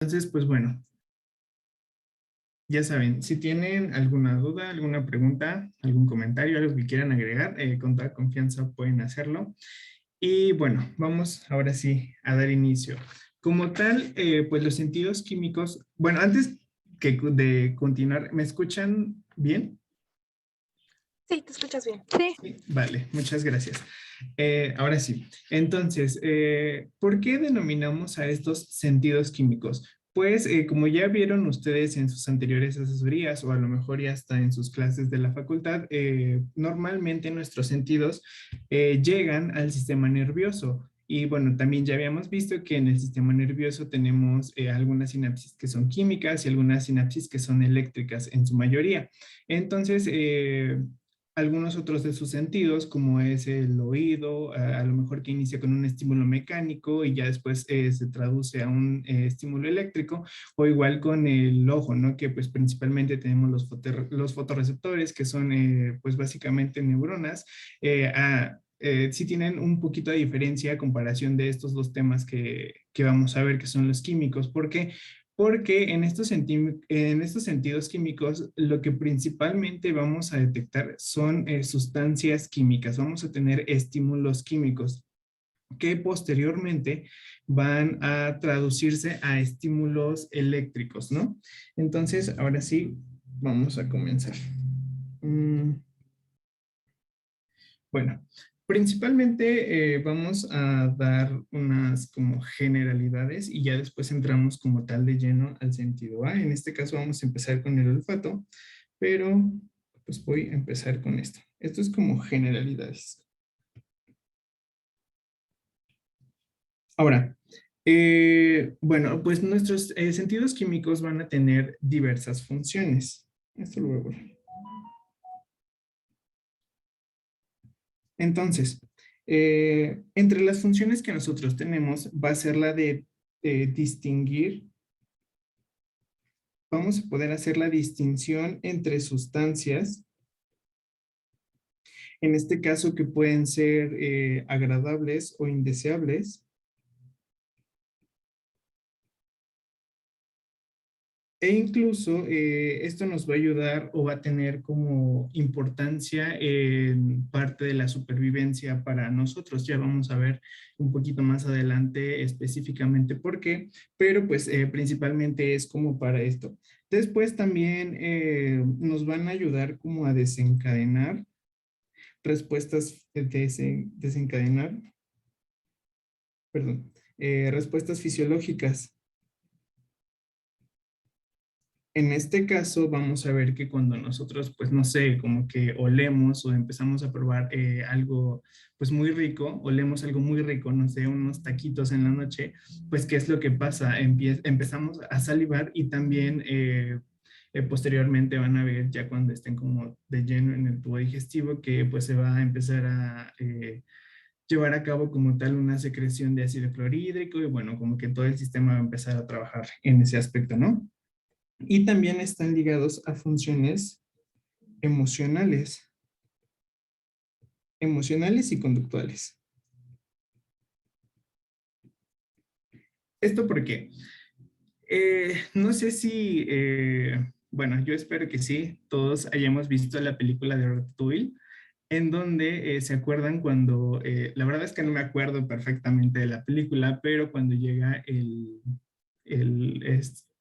Entonces, pues bueno, ya saben, si tienen alguna duda, alguna pregunta, algún comentario, algo que quieran agregar, con toda confianza pueden hacerlo. Y bueno, vamos ahora sí a dar inicio. Como tal, pues los sentidos químicos, bueno, antes de continuar, ¿me escuchan bien? Sí, te escuchas bien. Sí. Sí, vale, muchas gracias. Ahora sí, entonces, ¿por qué denominamos a estos sentidos químicos? Pues como ya vieron ustedes en sus anteriores asesorías o a lo mejor ya hasta en sus clases de la facultad, normalmente nuestros sentidos llegan al sistema nervioso. Y bueno, también ya habíamos visto que en el sistema nervioso tenemos algunas sinapsis que son químicas y algunas sinapsis que son eléctricas en su mayoría. Entonces, algunos otros de sus sentidos, como es el oído, a lo mejor que inicia con un estímulo mecánico y ya después se traduce a un estímulo eléctrico, o igual con el ojo, ¿no? Que pues principalmente tenemos los fotorreceptores, que son pues básicamente neuronas. Sí tienen un poquito de diferencia a comparación de estos dos temas que vamos a ver, que son los químicos. ¿Por qué? Porque en estos sentidos químicos lo que principalmente vamos a detectar son sustancias químicas, vamos a tener estímulos químicos que posteriormente van a traducirse a estímulos eléctricos, ¿no? Entonces, ahora sí, vamos a comenzar. Mm, bueno, principalmente vamos a dar unas como generalidades y ya después entramos como tal de lleno al sentido A. En este caso vamos a empezar con el olfato, pero pues voy a empezar con esto. Esto es como generalidades. Ahora, bueno, pues nuestros sentidos químicos van a tener diversas funciones. Esto lo voy a borrar. Entonces, entre las funciones que nosotros tenemos va a ser la de distinguir, vamos a poder hacer la distinción entre sustancias, en este caso que pueden ser agradables o indeseables. E incluso esto nos va a ayudar o va a tener como importancia en parte de la supervivencia para nosotros. Ya vamos a ver un poquito más adelante específicamente por qué, pero pues principalmente es como para esto. Después también nos van a ayudar como a desencadenar respuestas, desencadenar, perdón, respuestas fisiológicas. En este caso, vamos a ver que cuando nosotros, pues no sé, como que olemos o empezamos a probar algo, pues muy rico, olemos algo muy rico, no sé, unos taquitos en la noche, pues ¿qué es lo que pasa? Empezamos a salivar y también posteriormente van a ver ya cuando estén como de lleno en el tubo digestivo que pues se va a empezar a llevar a cabo como tal una secreción de ácido clorhídrico y bueno, como que todo el sistema va a empezar a trabajar en ese aspecto, ¿no? Y también están ligados a funciones emocionales, emocionales y conductuales. ¿Esto por qué? No sé si, bueno, yo espero que sí, todos hayamos visto la película de Ratatouille, en donde se acuerdan cuando, la verdad es que no me acuerdo perfectamente de la película, pero cuando llega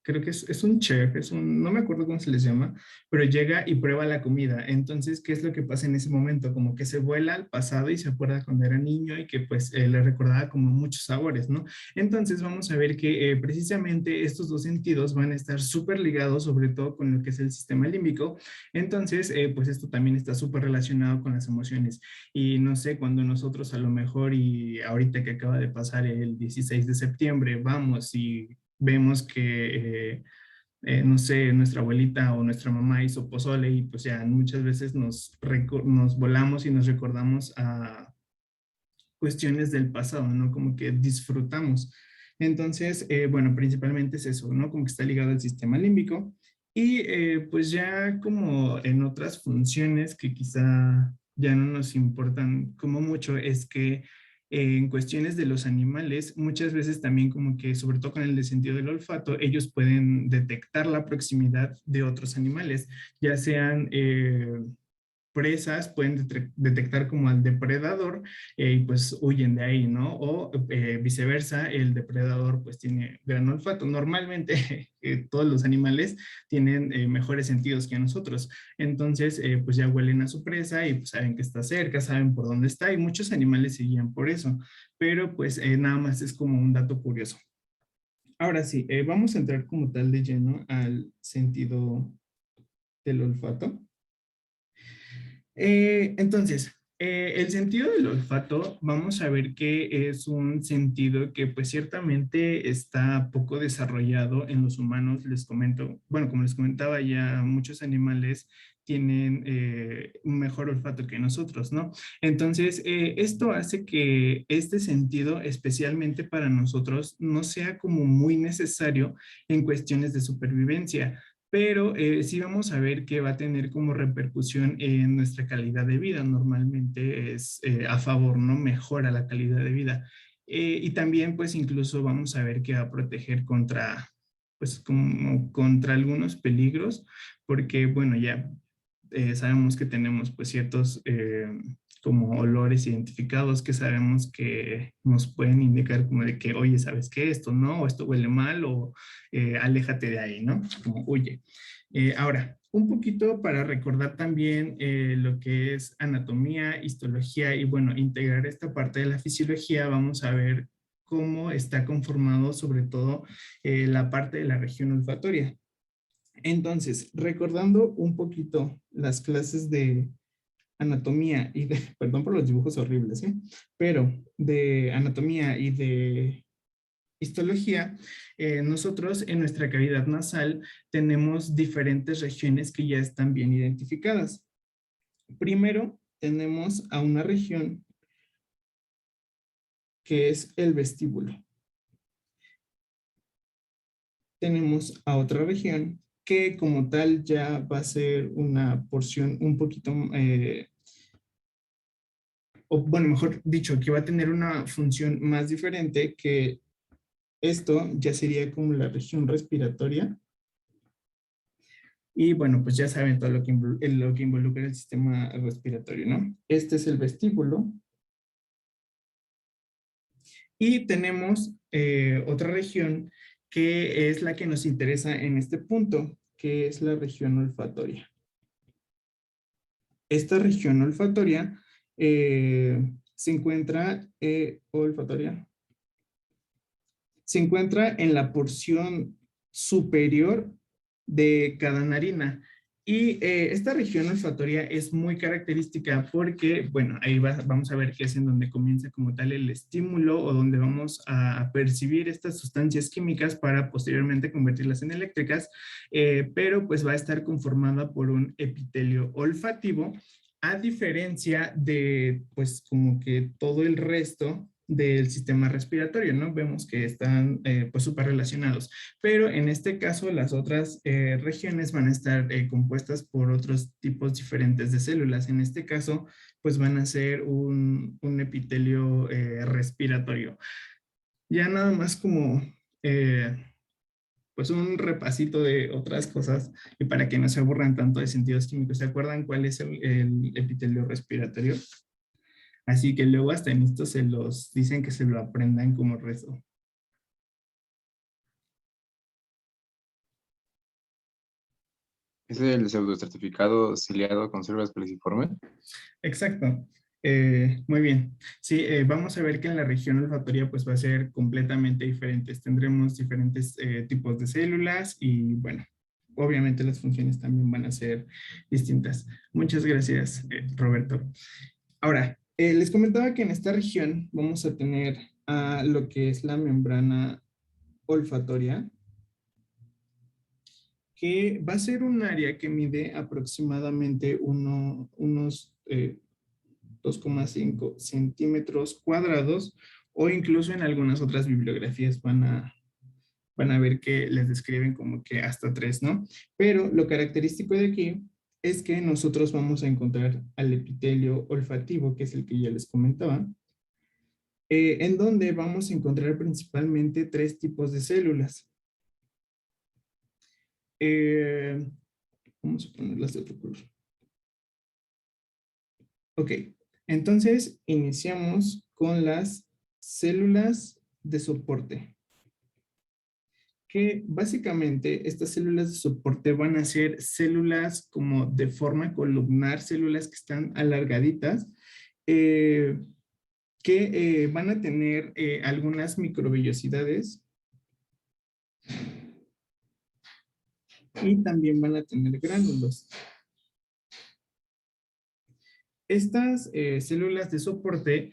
creo que es un chef, no me acuerdo cómo se les llama, pero llega y prueba la comida. Entonces, ¿qué es lo que pasa en ese momento? Como que se vuela al pasado y se acuerda cuando era niño y que pues le recordaba como muchos sabores, ¿no? Entonces vamos a ver que precisamente estos dos sentidos van a estar súper ligados, sobre todo con lo que es el sistema límbico. Entonces, pues esto también está súper relacionado con las emociones. Y no sé, cuando nosotros a lo mejor, y ahorita que acaba de pasar el 16 de septiembre, vamos y vemos que, no sé, nuestra abuelita o nuestra mamá hizo pozole y pues ya muchas veces nos volamos y nos recordamos a cuestiones del pasado, ¿no? Como que disfrutamos. Entonces, bueno, principalmente es eso, ¿no? Como que está ligado al sistema límbico y pues ya como en otras funciones que quizá ya no nos importan como mucho, es que en cuestiones de los animales, muchas veces también como que, sobre todo con el sentido del olfato, ellos pueden detectar la proximidad de otros animales, ya sean presas, pueden detectar como al depredador y pues huyen de ahí, ¿no? O viceversa, el depredador pues tiene gran olfato. Normalmente todos los animales tienen mejores sentidos que nosotros. Entonces pues ya huelen a su presa y pues saben que está cerca, saben por dónde está y muchos animales se guían por eso. Pero pues nada más es como un dato curioso. Ahora sí, vamos a entrar como tal de lleno al sentido del olfato. Entonces, el sentido del olfato, vamos a ver que es un sentido que pues ciertamente está poco desarrollado en los humanos. Les comento, bueno, como les comentaba ya, muchos animales tienen un mejor olfato que nosotros, ¿no? Entonces, esto hace que este sentido, especialmente para nosotros, no sea como muy necesario en cuestiones de supervivencia, pero sí vamos a ver que va a tener como repercusión en nuestra calidad de vida. Normalmente es a favor, ¿no? Mejora la calidad de vida. Y también, pues, incluso vamos a ver que va a proteger contra, pues, como contra algunos peligros, porque, bueno, ya sabemos que tenemos, pues, ciertos como olores identificados que sabemos que nos pueden indicar como de que, oye, ¿sabes qué? Esto no, o esto huele mal, o aléjate de ahí, ¿no? Como huye. Ahora, un poquito para recordar también lo que es anatomía, histología y bueno, integrar esta parte de la fisiología, vamos a ver cómo está conformado sobre todo la parte de la región olfatoria. Entonces, recordando un poquito las clases de anatomía y de, perdón por los dibujos horribles, ¿eh? Pero de anatomía y de histología, nosotros en nuestra cavidad nasal tenemos diferentes regiones que ya están bien identificadas. Primero, tenemos a una región que es el vestíbulo. Tenemos a otra región que como tal ya va a ser una porción un poquito, o bueno, mejor dicho, que va a tener una función más diferente, que esto ya sería como la región respiratoria. Y bueno, pues ya saben todo lo que involucra el sistema respiratorio, ¿no? Este es el vestíbulo. Y tenemos otra región que es la que nos interesa en este punto, que es la región olfatoria. Esta región olfatoria se encuentra, se encuentra en la porción superior de cada narina. Y esta región olfatoria es muy característica porque, bueno, ahí vamos a ver que es en donde comienza como tal el estímulo o donde vamos a percibir estas sustancias químicas para posteriormente convertirlas en eléctricas, pero pues va a estar conformada por un epitelio olfativo, a diferencia de pues como que todo el resto del sistema respiratorio, ¿no? Vemos que están pues súper relacionados, pero en este caso las otras regiones van a estar compuestas por otros tipos diferentes de células. En este caso, pues van a ser un epitelio respiratorio. Ya nada más como pues un repasito de otras cosas y para que no se aburran tanto de sentidos químicos. ¿Se acuerdan cuál es el epitelio respiratorio? Así que luego hasta en esto se los dicen que se lo aprendan como rezo. ¿Es el pseudoestratificado ciliado con células peliciformes? Exacto. Muy bien. Sí, vamos a ver que en la región olfatoria pues va a ser completamente diferentes. Tendremos diferentes tipos de células y bueno, obviamente las funciones también van a ser distintas. Muchas gracias, Roberto. Ahora, les comentaba que en esta región vamos a tener a lo que es la membrana olfatoria, que va a ser un área que mide aproximadamente unos 2,5 centímetros cuadrados, o incluso en algunas otras bibliografías van a ver que les describen como que hasta 3, ¿no? Pero lo característico de aquí es que nosotros vamos a encontrar al epitelio olfativo, que es el que ya les comentaba, en donde vamos a encontrar principalmente tres tipos de células. Vamos a ponerlas de otro color. Ok, entonces iniciamos con las células de soporte, que básicamente estas células de soporte van a ser células como de forma columnar, células que están alargaditas, eh, que van a tener algunas microvellosidades y también van a tener gránulos. Estas células de soporte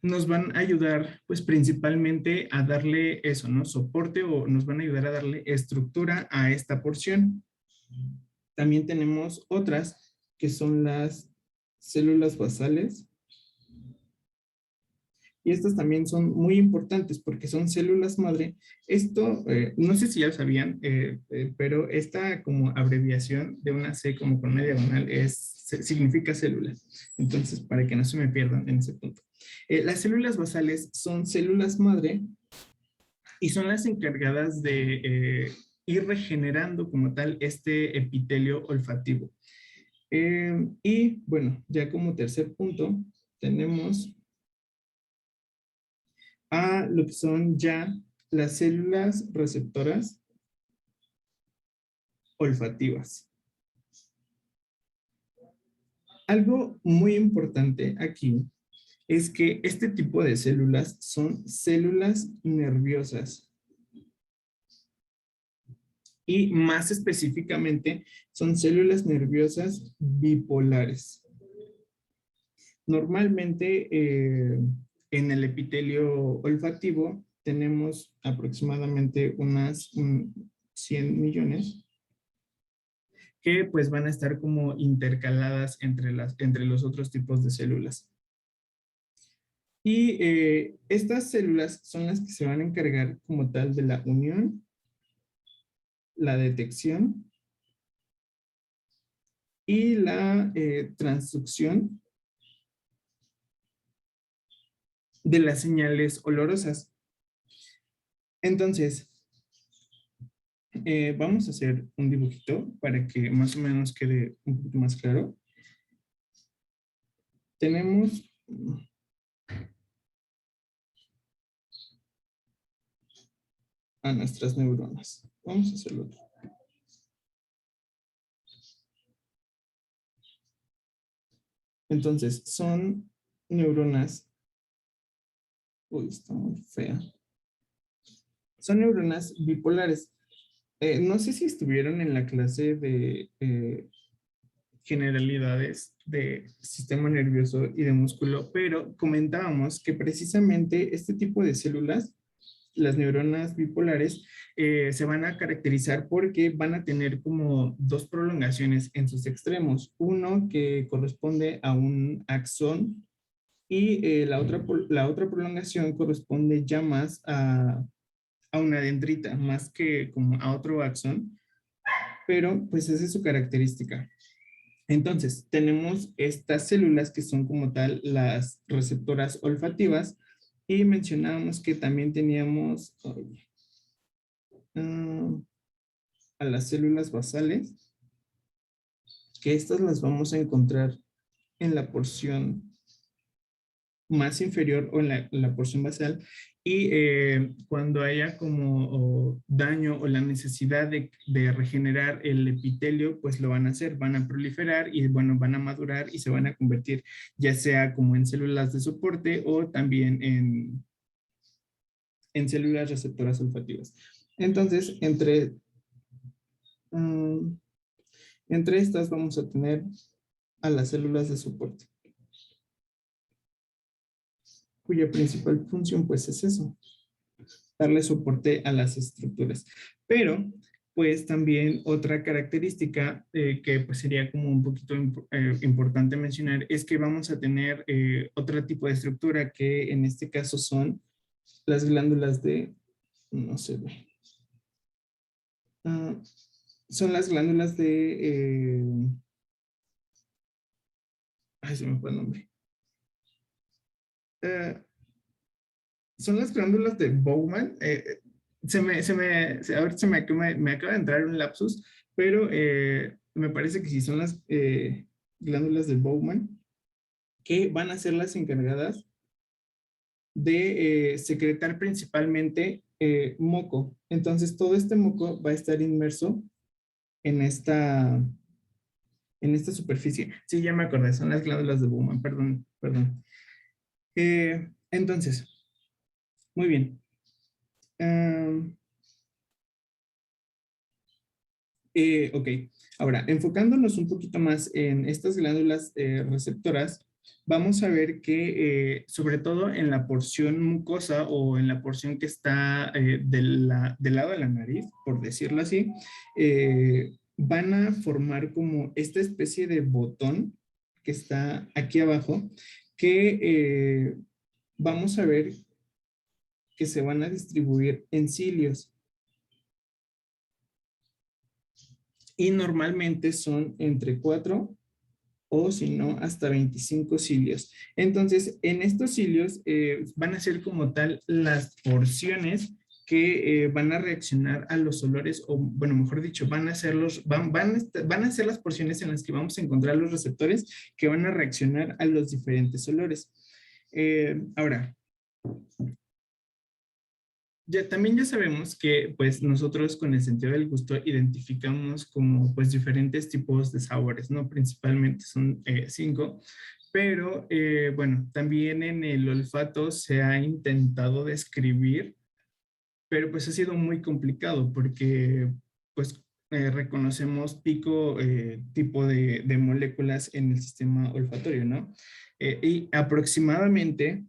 nos van a ayudar pues principalmente a darle eso, ¿no? Soporte, o nos van a ayudar a darle estructura a esta porción. También tenemos otras que son las células basales. Y estas también son muy importantes porque son células madre. Esto, no sé si ya lo sabían, pero esta como abreviación de una C como con una diagonal significa células. Entonces, para que no se me pierdan en ese punto. Las células basales son células madre y son las encargadas de ir regenerando como tal este epitelio olfativo. Y bueno, ya como tercer punto, tenemos a lo que son ya las células receptoras olfativas. Algo muy importante aquí es que este tipo de células son células nerviosas y más específicamente son células nerviosas bipolares. Normalmente en el epitelio olfativo tenemos aproximadamente unas 100 millones que pues van a estar como intercaladas entre los otros tipos de células. Y estas células son las que se van a encargar como tal de la unión, la detección y la transducción de las señales olorosas. Entonces, vamos a hacer un dibujito para que más o menos quede un poquito más claro. Tenemos a nuestras neuronas. Vamos a hacerlo. Entonces, son neuronas. Uy, está muy fea. Son neuronas bipolares. No sé si estuvieron en la clase de generalidades de sistema nervioso y de músculo, pero comentábamos que precisamente este tipo de células, las neuronas bipolares, se van a caracterizar porque van a tener como dos prolongaciones en sus extremos. Uno que corresponde a un axón y la otra prolongación corresponde ya más a una dendrita, más que como a otro axón, pero pues esa es su característica. Entonces, tenemos estas células que son como tal las receptoras olfativas y mencionábamos que también teníamos a las células basales, que estas las vamos a encontrar en la porción más inferior o en la porción basal, y cuando haya como daño o la necesidad de regenerar el epitelio, pues lo van a hacer, van a proliferar y bueno, van a madurar y se van a convertir ya sea como en células de soporte o también en células receptoras olfativas. Entonces, mm, entre estas vamos a tener a las células de soporte, cuya principal función pues es eso, darle soporte a las estructuras. Pero, pues también otra característica que pues sería como un poquito importante mencionar es que vamos a tener otro tipo de estructura que en este caso son las glándulas de, no se ve, son las glándulas de, ay, se me fue el nombre. eh, son las glándulas de Bowman. Ahorita me acaba de entrar un lapsus, pero me parece que sí son las glándulas de Bowman que van a ser las encargadas de secretar principalmente moco. Entonces, todo este moco va a estar inmerso en esta superficie. Sí, ya me acordé, son las glándulas de Bowman, perdón, perdón. Entonces, muy bien. Ok, ahora enfocándonos un poquito más en estas glándulas receptoras, vamos a ver que sobre todo en la porción mucosa o en la porción que está del lado de la nariz, por decirlo así, van a formar como esta especie de botón que está aquí abajo, que vamos a ver que se van a distribuir en cilios. Y normalmente son entre 4 o si no, hasta 25 cilios. Entonces, en estos cilios van a ser como tal las porciones que van a reaccionar a los olores, o bueno, mejor dicho, van a ser las porciones en las que vamos a encontrar los receptores que van a reaccionar a los diferentes olores. Ahora, también ya sabemos que pues nosotros con el sentido del gusto identificamos como pues diferentes tipos de sabores, ¿no? Principalmente son 5, pero bueno, también en el olfato se ha intentado describir, pero pues ha sido muy complicado porque pues reconocemos tipo de moléculas en el sistema olfatorio, ¿no? Y aproximadamente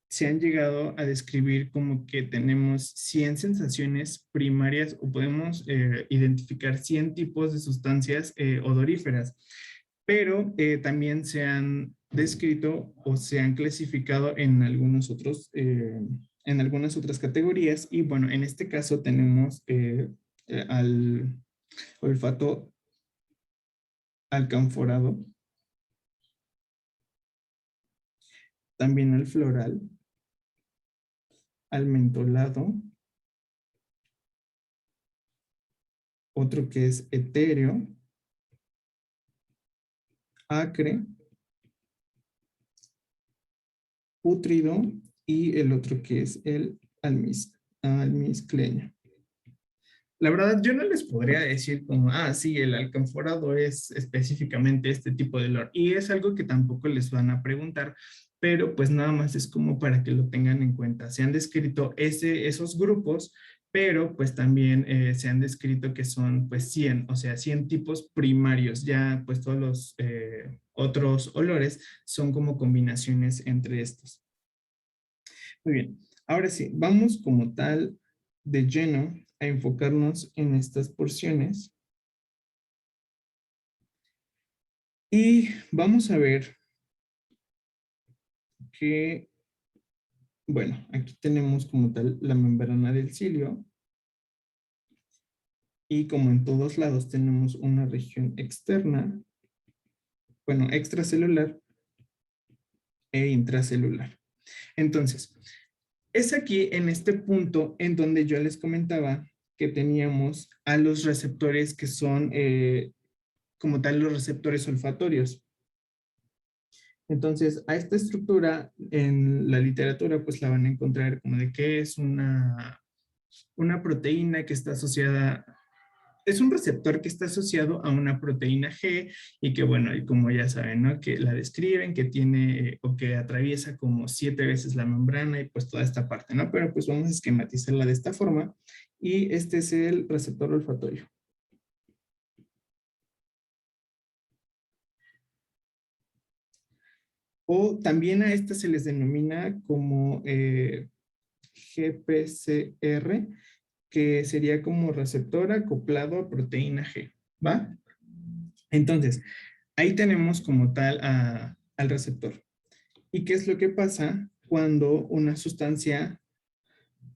se han llegado a describir como que tenemos 100 sensaciones primarias o podemos identificar 100 tipos de sustancias odoríferas, pero también se han descrito o se han clasificado en algunas otras categorías y bueno, en este caso tenemos al olfato alcanforado, también al floral, al mentolado, otro que es etéreo, acre, pútrido y el otro que es el almizcleño. La verdad, yo no les podría decir como, sí, el alcanforado es específicamente este tipo de olor. Y es algo que tampoco les van a preguntar, pero pues nada más es como para que lo tengan en cuenta. Se han descrito esos grupos, pero pues también se han descrito que son pues 100, o sea, 100 tipos primarios. Ya pues todos los otros olores son como combinaciones entre estos. Muy bien, ahora sí, vamos como tal de lleno a enfocarnos en estas porciones y vamos a ver que, bueno, aquí tenemos como tal la membrana del cilio y como en todos lados tenemos una región externa, bueno, extracelular e intracelular. Entonces, es aquí en este punto en donde yo les comentaba que teníamos a los receptores que son como tal los receptores olfatorios. Entonces, a esta estructura en la literatura pues la van a encontrar como de que es una proteína que está asociada, es un receptor que está asociado a una proteína G y que bueno, y como ya saben, ¿no? Que la describen, que tiene o que atraviesa como 7 veces la membrana y pues toda esta parte, ¿no? Pero pues vamos a esquematizarla de esta forma y este es el receptor olfatorio. O también a esta se les denomina como GPCR, que sería como receptor acoplado a proteína G, ¿va? Entonces, ahí tenemos como tal al receptor. ¿Y qué es lo que pasa cuando una sustancia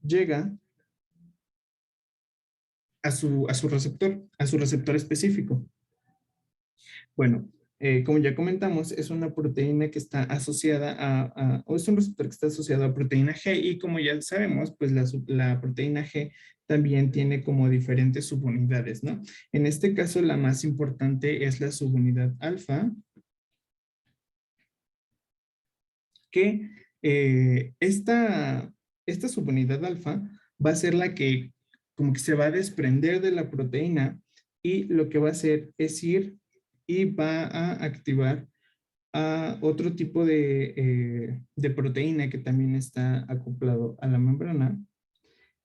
llega a su receptor específico? Bueno, Como ya comentamos, es una proteína que está asociada o es un receptor que está asociado a proteína G y como ya sabemos, pues la proteína G también tiene como diferentes subunidades, ¿no? En este caso, la más importante es la subunidad alfa, que esta subunidad alfa va a ser la que como que se va a desprender de la proteína y lo que va a hacer es ir y va a activar a otro tipo de proteína que también está acoplado a la membrana,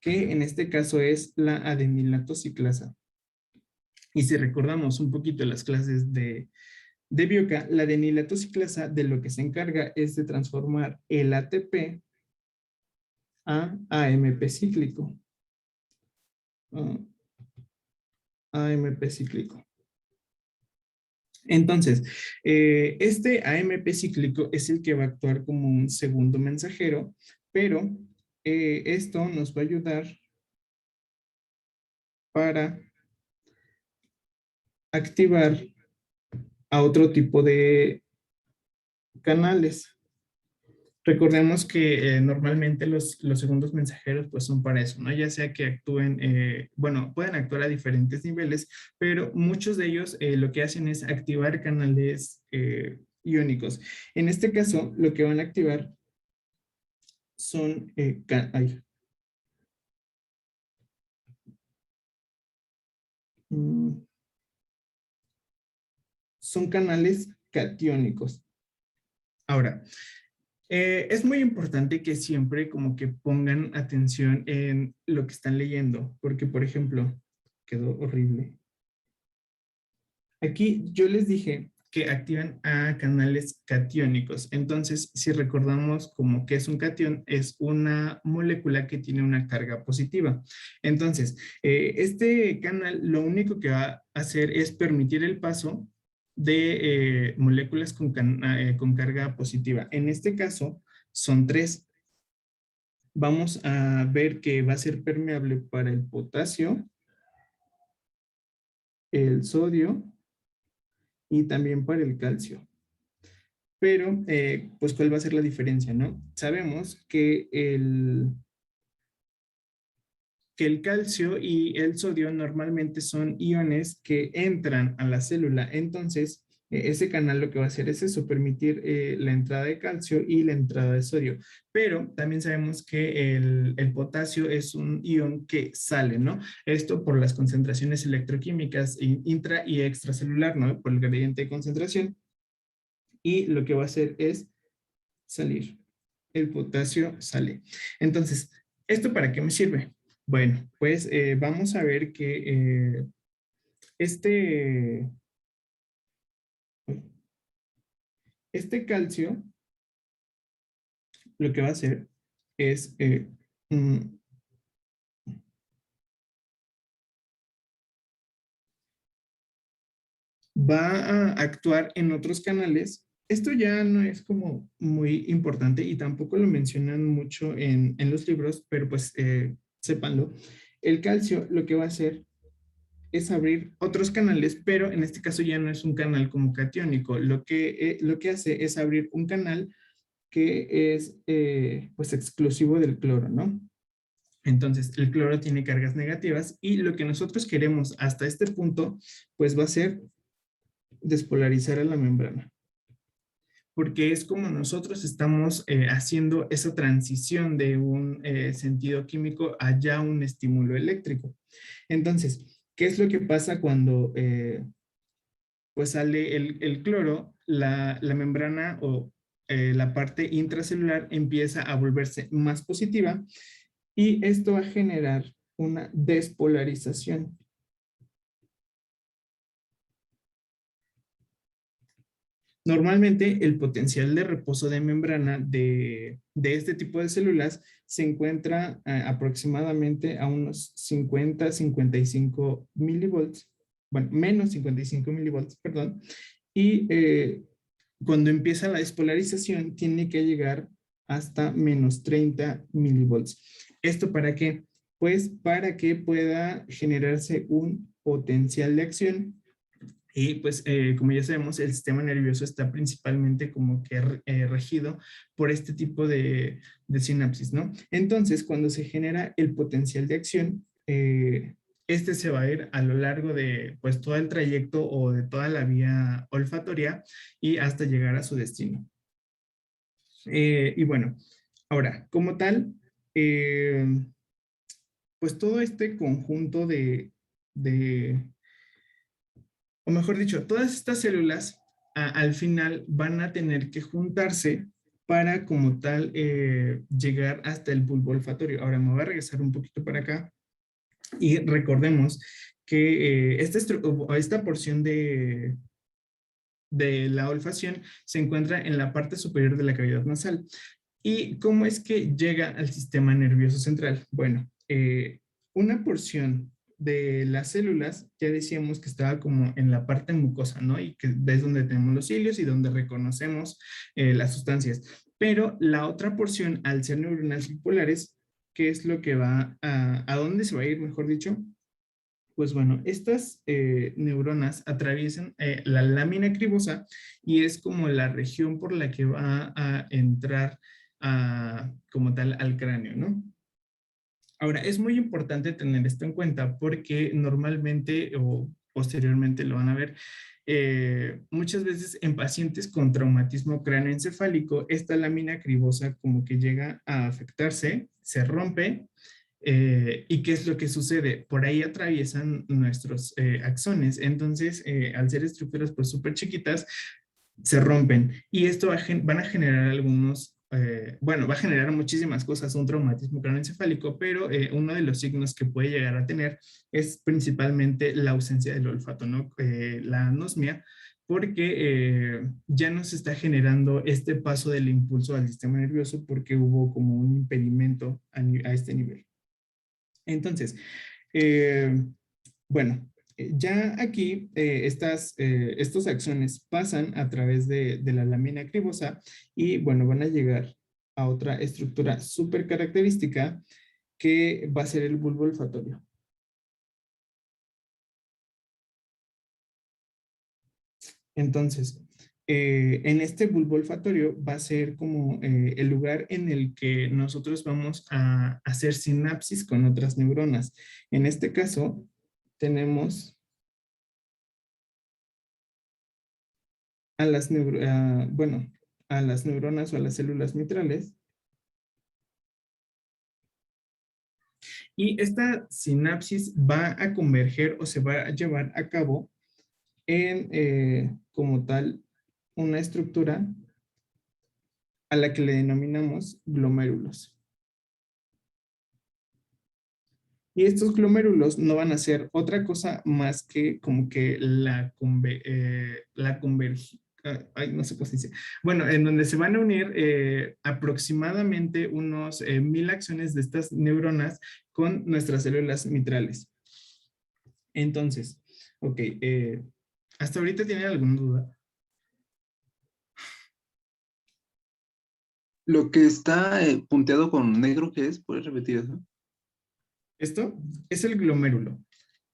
que en este caso es la adenilatociclasa. Y si recordamos un poquito las clases de Bioca, la adenilatociclasa de lo que se encarga es de transformar el ATP a AMP cíclico. AMP cíclico. Entonces, este AMP cíclico es el que va a actuar como un segundo mensajero, pero esto nos va a ayudar para activar a otro tipo de canales. Recordemos que normalmente los segundos mensajeros pues son para eso, ¿no? Ya sea que actúen, bueno, pueden actuar a diferentes niveles, pero muchos de ellos lo que hacen es activar canales iónicos. En este caso, lo que van a activar son, mm, son canales catiónicos. Ahora, es muy importante que siempre como que pongan atención en lo que están leyendo, porque por ejemplo, quedó horrible. Aquí yo les dije que activan a canales catiónicos. Entonces, si recordamos como que es un catión, es una molécula que tiene una carga positiva. Entonces, este canal lo único que va a hacer es permitir el paso de moléculas con carga positiva. En este caso, son tres. Vamos a ver que va a ser permeable para el potasio, el sodio y también para el calcio. Pero, pues, ¿cuál va a ser la diferencia, no? Sabemos que el calcio y el sodio normalmente son iones que entran a la célula. Entonces, ese canal lo que va a hacer es eso, permitir la entrada de calcio y la entrada de sodio. Pero también sabemos que el potasio es un ion que sale, ¿no? Esto por las concentraciones electroquímicas intra y extracelular, ¿no? Por el gradiente de concentración. Y lo que va a hacer es salir. El potasio sale. Entonces, ¿esto para qué me sirve? Bueno, pues vamos a ver que este, este calcio lo que va a hacer es mm, va a actuar en otros canales. Esto ya no es como muy importante y tampoco lo mencionan mucho en los libros, pero pues sépanlo. El calcio lo que va a hacer es abrir otros canales, pero en este caso ya no es un canal como catiónico. Lo que hace es abrir un canal que es pues exclusivo del cloro, ¿no? Entonces, el cloro tiene cargas negativas y lo que nosotros queremos hasta este punto, pues va a ser despolarizar a la membrana, porque es como nosotros estamos haciendo esa transición de un sentido químico a ya un estímulo eléctrico. Entonces, ¿qué es lo que pasa cuando pues sale el cloro? La membrana o la parte intracelular empieza a volverse más positiva y esto va a generar una despolarización. Normalmente el potencial de reposo de membrana de este tipo de células se encuentra aproximadamente a unos 50-55 milivolts, bueno, menos 55 milivolts, perdón, y cuando empieza la despolarización tiene que llegar hasta menos 30 milivolts. ¿Esto para qué? Pues para que pueda generarse un potencial de acción Y pues, como ya sabemos, el sistema nervioso está principalmente como que regido por este tipo de sinapsis, ¿no? Entonces, cuando se genera el potencial de acción, este se va a ir a lo largo de pues todo el trayecto o de toda la vía olfatoria y hasta llegar a su destino. Y bueno, ahora, como tal, eh, pues todo este conjunto o mejor dicho, todas estas células al final van a tener que juntarse para como tal llegar hasta el bulbo olfatorio. Ahora me voy a regresar un poquito para acá y recordemos que esta porción de la olfacción se encuentra en la parte superior de la cavidad nasal. ¿Y cómo es que llega al sistema nervioso central? Bueno, una porción de las células, ya decíamos que estaba como en la parte mucosa, ¿no? Y que es donde tenemos los cilios y donde reconocemos las sustancias. Pero la otra porción, al ser neuronas bipolares, ¿qué es lo que va a dónde se va a ir, mejor dicho? Pues bueno, estas neuronas atraviesan la lámina cribosa y es como la región por la que va a entrar como tal al cráneo, ¿no? Ahora, es muy importante tener esto en cuenta porque normalmente o posteriormente lo van a ver, muchas veces en pacientes con traumatismo cráneoencefálico, esta lámina cribosa como que llega a afectarse, se rompe. ¿Y qué es lo que sucede? Por ahí atraviesan nuestros axones. Entonces, al ser estructuras pues súper chiquitas, se rompen. Y esto van a generar algunos, bueno, va a generar muchísimas cosas, un traumatismo craneoencefálico, pero uno de los signos que puede llegar a tener es principalmente la ausencia del olfato, ¿no? La anosmia, porque ya no se está generando este paso del impulso al sistema nervioso porque hubo como un impedimento a este nivel. Entonces, eh, bueno, ya aquí estos axones pasan a través de la lámina cribosa y bueno, van a llegar a otra estructura súper característica que va a ser el bulbo olfatorio. Entonces, en este bulbo olfatorio va a ser como el lugar en el que nosotros vamos a hacer sinapsis con otras neuronas. En este caso, tenemos bueno, a las neuronas o a las células mitrales. Y esta sinapsis va a converger o se va a llevar a cabo en, como tal, una estructura a la que le denominamos glomérulos. Y estos glomérulos no van a ser otra cosa más que como que la convergencia, ay, no sé cómo se dice. Bueno, en donde se van a unir aproximadamente unos 1000 axones de estas neuronas con nuestras células mitrales. Entonces, ok, ¿hasta ahorita tienen alguna duda? Lo que está punteado con negro, ¿qué es? ¿Puedes repetir eso? Esto es el glomérulo.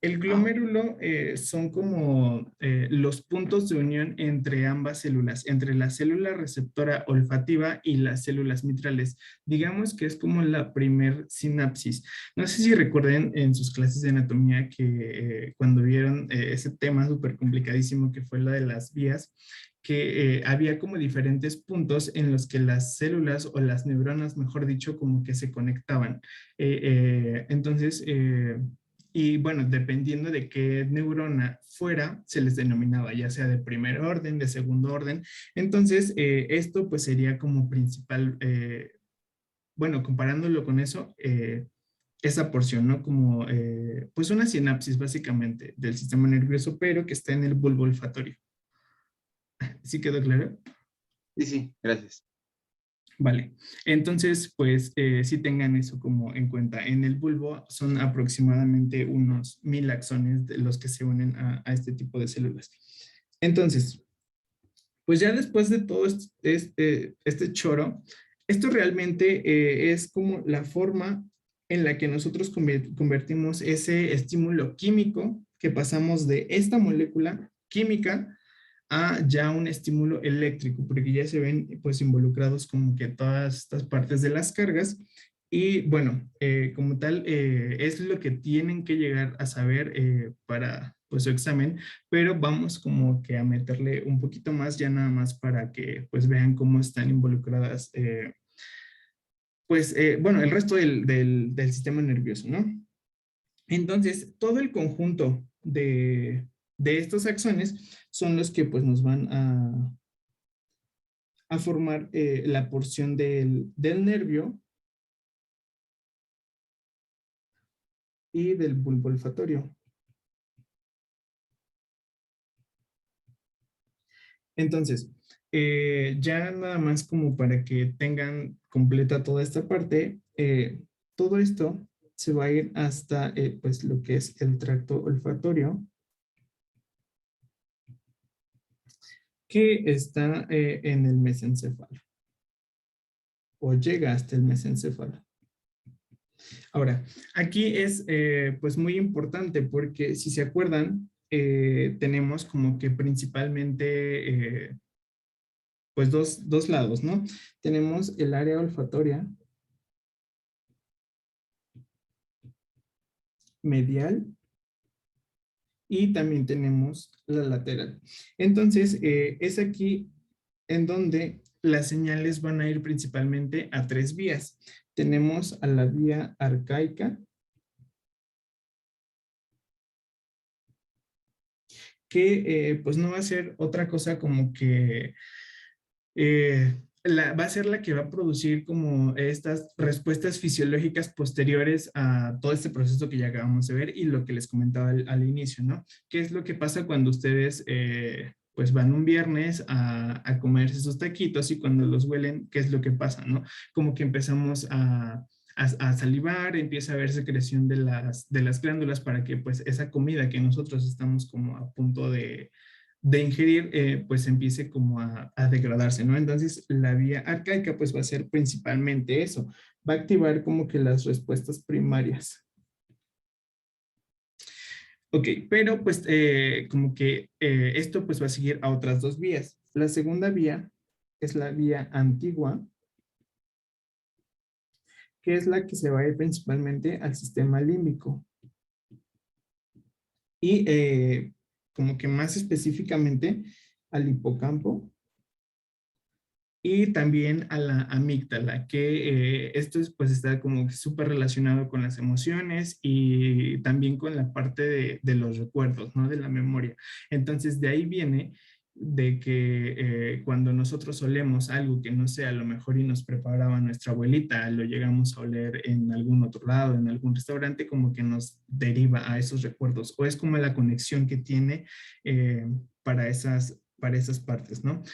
El Ah, glomérulo son como los puntos de unión entre ambas células, entre la célula receptora olfativa y las células mitrales. Digamos que es como la primer sinapsis. No sé si recuerden en sus clases de anatomía que cuando vieron ese tema súper complicadísimo que fue la de las vías, que había como diferentes puntos en los que las células o las neuronas, mejor dicho, como que se conectaban. Entonces, y bueno, dependiendo de qué neurona fuera, se les denominaba ya sea de primer orden, de segundo orden. Entonces, esto pues sería como principal, bueno, comparándolo con eso, esa porción, ¿no? Como pues una sinapsis básicamente del sistema nervioso, pero que está en el bulbo olfatorio. ¿Sí quedó claro? sí, sí, gracias. Vale, entonces pues sí tengan eso como en cuenta. En el bulbo son aproximadamente unos 1000 axones de los que se unen a este tipo de células. Entonces, pues ya después de todo este choro, esto realmente es como la forma en la que nosotros convertimos ese estímulo químico que pasamos de esta molécula química a ya un estímulo eléctrico, porque ya se ven pues involucrados como que todas estas partes de las cargas. Y bueno, como tal, es lo que tienen que llegar a saber para pues su examen, pero vamos como que a meterle un poquito más ya nada más para que pues vean cómo están involucradas pues bueno, el resto del sistema nervioso, ¿no? Entonces, todo el conjunto de estos axones son los que pues nos van a formar la porción del nervio y del bulbo olfatorio. Entonces, ya nada más como para que tengan completa toda esta parte, todo esto se va a ir hasta pues lo que es el tracto olfatorio, que está en el mesencéfalo o llega hasta el mesencéfalo. Ahora, aquí es pues muy importante porque si se acuerdan, tenemos como que principalmente pues dos lados, ¿no? Tenemos el área olfatoria medial y también tenemos la lateral. Entonces, es aquí en donde las señales van a ir principalmente a tres vías. Tenemos a la vía arcaica, que pues no va a ser otra cosa como que va a ser la que va a producir como estas respuestas fisiológicas posteriores a todo este proceso que ya acabamos de ver y lo que les comentaba al inicio, ¿no? ¿Qué es lo que pasa cuando ustedes pues van un viernes a comerse esos taquitos y cuando los huelen, qué es lo que pasa, ¿no? Como que empezamos a salivar, empieza a haber secreción de las glándulas para que pues esa comida que nosotros estamos como a punto de ingerir, pues empiece como a degradarse, ¿no? Entonces, la vía arcaica, pues va a ser principalmente eso, va a activar como que las respuestas primarias. Ok, pero pues como que esto pues va a seguir a otras dos vías. La segunda vía es la vía antigua, que es la que se va a ir principalmente al sistema límbico. Y como que más específicamente al hipocampo y también a la amígdala, que esto es, pues está como súper relacionado con las emociones y también con la parte de los recuerdos, ¿no? De la memoria. Entonces, de ahí viene de que cuando nosotros olemos algo que no sea a lo mejor y nos preparaba nuestra abuelita, lo llegamos a oler en algún otro lado, en algún restaurante, como que nos deriva a esos recuerdos, o es como la conexión que tiene para esas partes, ¿no?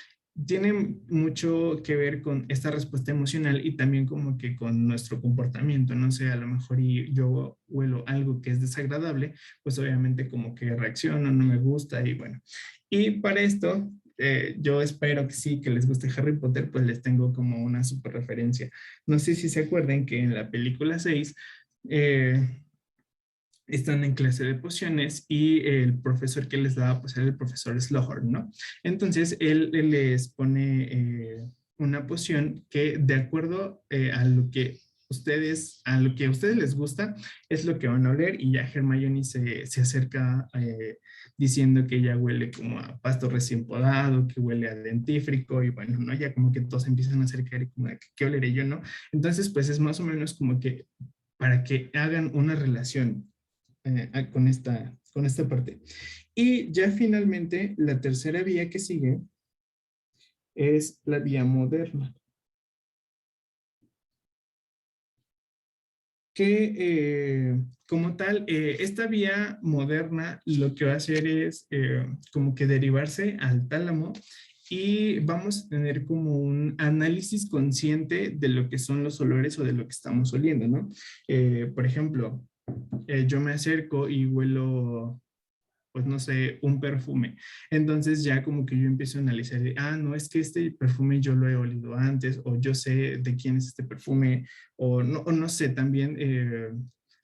Tiene mucho que ver con esta respuesta emocional y también como que con nuestro comportamiento, no sé, a lo mejor y yo huelo algo que es desagradable, pues obviamente como que reacciono, no me gusta y bueno. Y para esto, yo espero que sí, que les guste Harry Potter, pues les tengo como una super referencia. No sé si se acuerdan que en la película 6 están en clase de pociones y el profesor que les daba, pues era el profesor Slughorn, ¿no? Entonces, él les pone una poción que de acuerdo a lo que a ustedes les gusta, es lo que van a oler y ya Hermione se acerca diciendo que ya huele como a pasto recién podado, que huele a dentífrico y bueno, ¿no? Ya como que todos empiezan a acercar y como de, ¿qué oleré yo, no? Entonces, pues es más o menos como que para que hagan una relación con esta parte. Y ya finalmente, la tercera vía que sigue es la vía moderna, que como tal, esta vía moderna lo que va a hacer es como que derivarse al tálamo y vamos a tener como un análisis consciente de lo que son los olores o de lo que estamos oliendo, ¿no? Por ejemplo, yo me acerco y huelo pues no sé, un perfume. Entonces ya como que yo empiezo a analizar, no, es que este perfume yo lo he olido antes, o yo sé de quién es este perfume, o no sé, también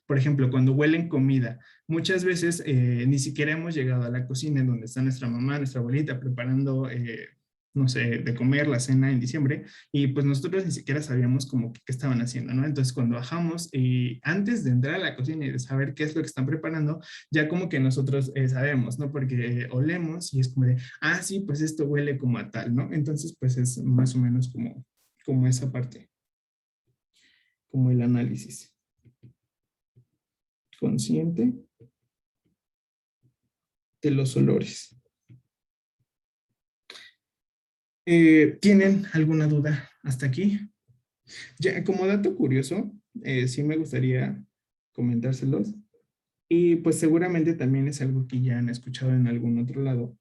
Por ejemplo, cuando huelen comida, muchas veces ni siquiera hemos llegado a la cocina en donde está nuestra mamá, nuestra abuelita preparando, no sé, de comer la cena en diciembre y pues nosotros ni siquiera sabíamos como que qué estaban haciendo, ¿no? Entonces cuando bajamos y antes de entrar a la cocina y de saber qué es lo que están preparando, ya como que nosotros sabemos, ¿no? Porque olemos y es como de, ah, sí, pues esto huele como a tal, ¿no? Entonces pues es más o menos como esa parte, como el análisis consciente de los olores. ¿Tienen alguna duda hasta aquí? Ya, como dato curioso, sí me gustaría comentárselos. Y pues seguramente también es algo que ya han escuchado en algún otro lado.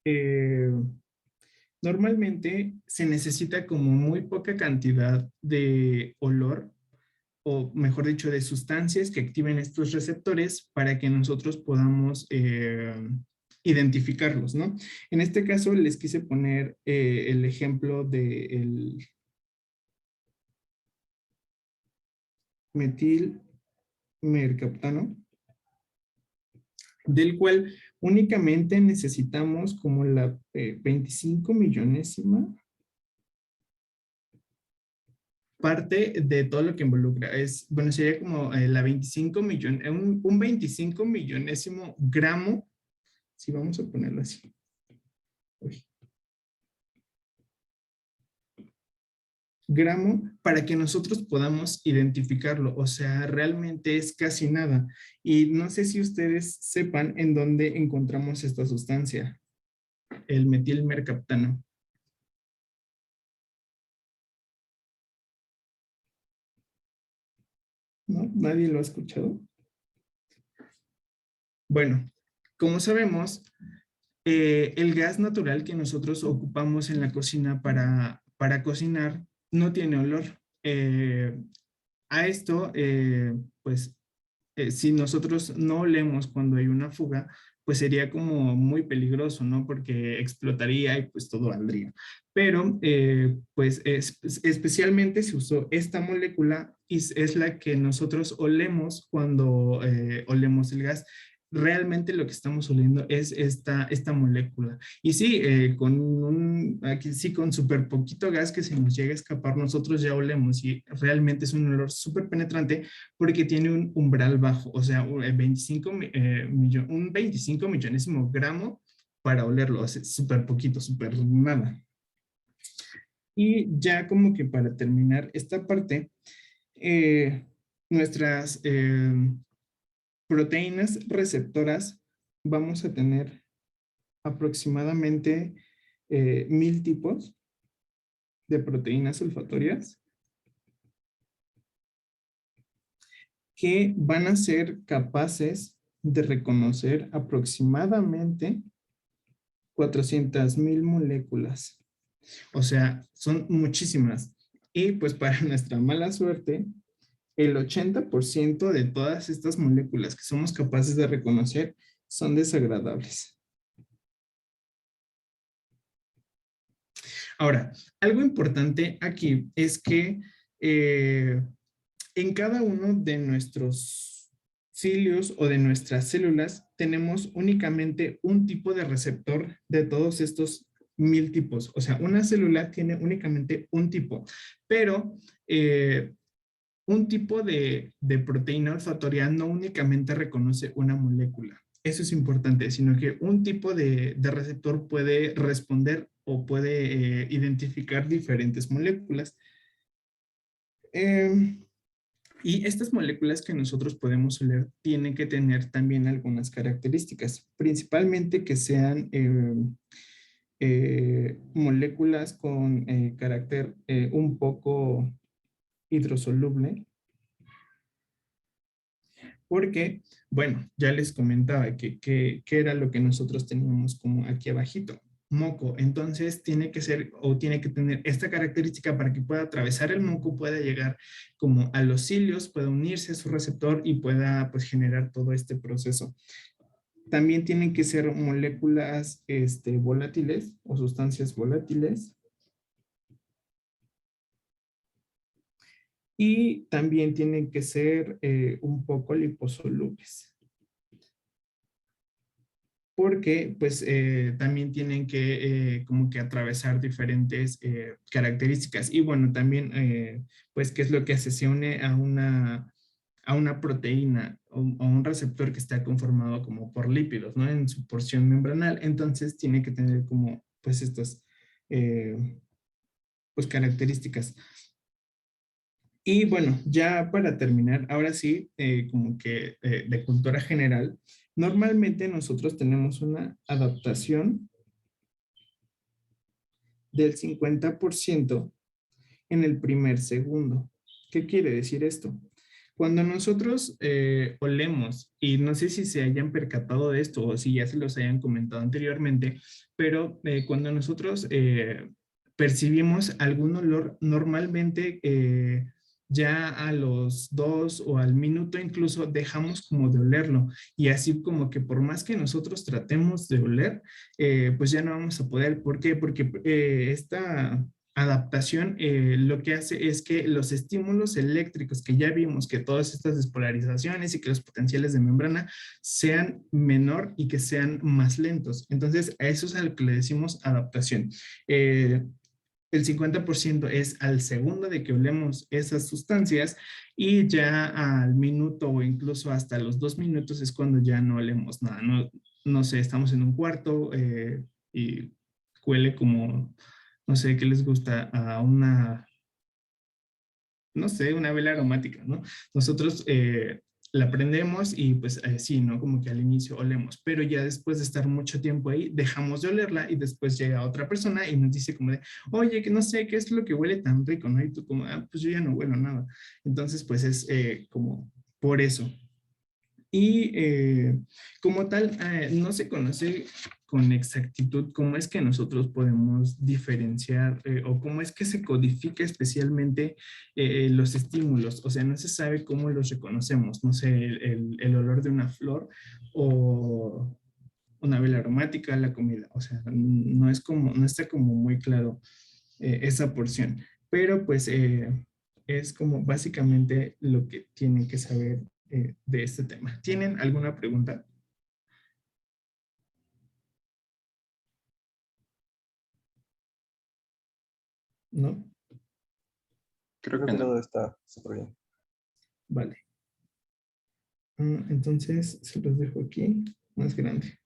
Eh, Normalmente se necesita como muy poca cantidad de olor, o mejor dicho, de sustancias que activen estos receptores para que nosotros podamos identificarlos, ¿no? En este caso les quise poner el ejemplo del metilmercaptano, del cual únicamente necesitamos como la 25 millonésima parte de todo lo que involucra. Es, bueno, sería como la 25 millón, un 25 millonésimo gramo, si vamos a ponerlo así. Uy. Gramo para que nosotros podamos identificarlo. O sea, realmente es casi nada. Y no sé si ustedes sepan en dónde encontramos esta sustancia, el metilmercaptano. ¿No? ¿Nadie lo ha escuchado? Bueno, como sabemos, el gas natural que nosotros ocupamos en la cocina para cocinar no tiene olor. A esto, pues, si nosotros no olemos cuando hay una fuga, pues sería como muy peligroso, ¿no? Porque explotaría y pues todo valdría. Pero, pues, especialmente se usó esta molécula y es la que nosotros olemos cuando olemos el gas. Realmente lo que estamos oliendo es esta molécula. Y sí, aquí sí, con súper poquito gas que se nos llega a escapar, nosotros ya olemos y realmente es un olor súper penetrante porque tiene un umbral bajo, o sea, un 25 millonésimo gramo para olerlo, es súper poquito, súper nada. Y ya como que para terminar esta parte, nuestras proteínas receptoras vamos a tener aproximadamente 1000 tipos de proteínas olfatorias que van a ser capaces de reconocer aproximadamente 400,000 moléculas. O sea, son muchísimas. Y pues para nuestra mala suerte, el 80% de todas estas moléculas que somos capaces de reconocer son desagradables. Ahora, algo importante aquí es que en cada uno de nuestros cilios o de nuestras células tenemos únicamente un tipo de receptor de todos estos 1000 tipos. O sea, una célula tiene únicamente un tipo, pero un tipo de proteína olfatoria no únicamente reconoce una molécula. Eso es importante, sino que un tipo de receptor puede responder o puede identificar diferentes moléculas. Y estas moléculas que nosotros podemos oler tienen que tener también algunas características, principalmente que sean moléculas con carácter un poco hidrosoluble, porque, bueno, ya les comentaba que era lo que nosotros teníamos como aquí abajito, moco. Entonces tiene que ser o tiene que tener esta característica para que pueda atravesar el moco, pueda llegar como a los cilios, pueda unirse a su receptor y pueda pues generar todo este proceso. También tienen que ser moléculas volátiles o sustancias volátiles. y también tienen que ser un poco liposolubles, porque pues también tienen que como que atravesar diferentes características. Y bueno, también pues qué es lo que hace, se une a una proteína o a un receptor que está conformado como por lípidos, ¿no? En su porción membranal, entonces tiene que tener como pues estas pues características. Y bueno, ya para terminar, ahora sí, como que de cultura general, normalmente nosotros tenemos una adaptación del 50% en el primer segundo. ¿Qué quiere decir esto? Cuando nosotros olemos, y no sé si se hayan percatado de esto o si ya se los hayan comentado anteriormente, pero cuando nosotros percibimos algún olor, normalmente ya a los 2 o al minuto incluso dejamos como de olerlo. Y así como que por más que nosotros tratemos de oler, pues ya no vamos a poder. ¿Por qué? Porque esta adaptación lo que hace es que los estímulos eléctricos que ya vimos, que todas estas despolarizaciones y que los potenciales de membrana sean menor y que sean más lentos. Entonces, a eso es a lo que le decimos adaptación. El 50% es al segundo de que olemos esas sustancias y ya al minuto o incluso hasta los 2 minutos es cuando ya no olemos nada. No, no sé, estamos en un cuarto y huele como, no sé, ¿qué les gusta? A una, no sé, una vela aromática, ¿no? Nosotros la prendemos y pues sí, ¿no? Como que al inicio olemos, pero ya después de estar mucho tiempo ahí, dejamos de olerla y después llega otra persona y nos dice como de, oye, que no sé, ¿qué es lo que huele tan rico, ¿no? Y tú como, ah, pues yo ya no huelo nada. Entonces, pues es como por eso. Y como tal, no se conoce con exactitud cómo es que nosotros podemos diferenciar o cómo es que se codifica especialmente los estímulos. O sea, no se sabe cómo los reconocemos. No sé, el olor de una flor o una vela aromática, la comida. O sea, no es como, no está como muy claro esa porción. Pero pues es como básicamente lo que tienen que saber de este tema. ¿Tienen alguna pregunta? ¿No? Creo Creo que que no. todo está súper bien. Vale. Entonces se los dejo aquí, más grande.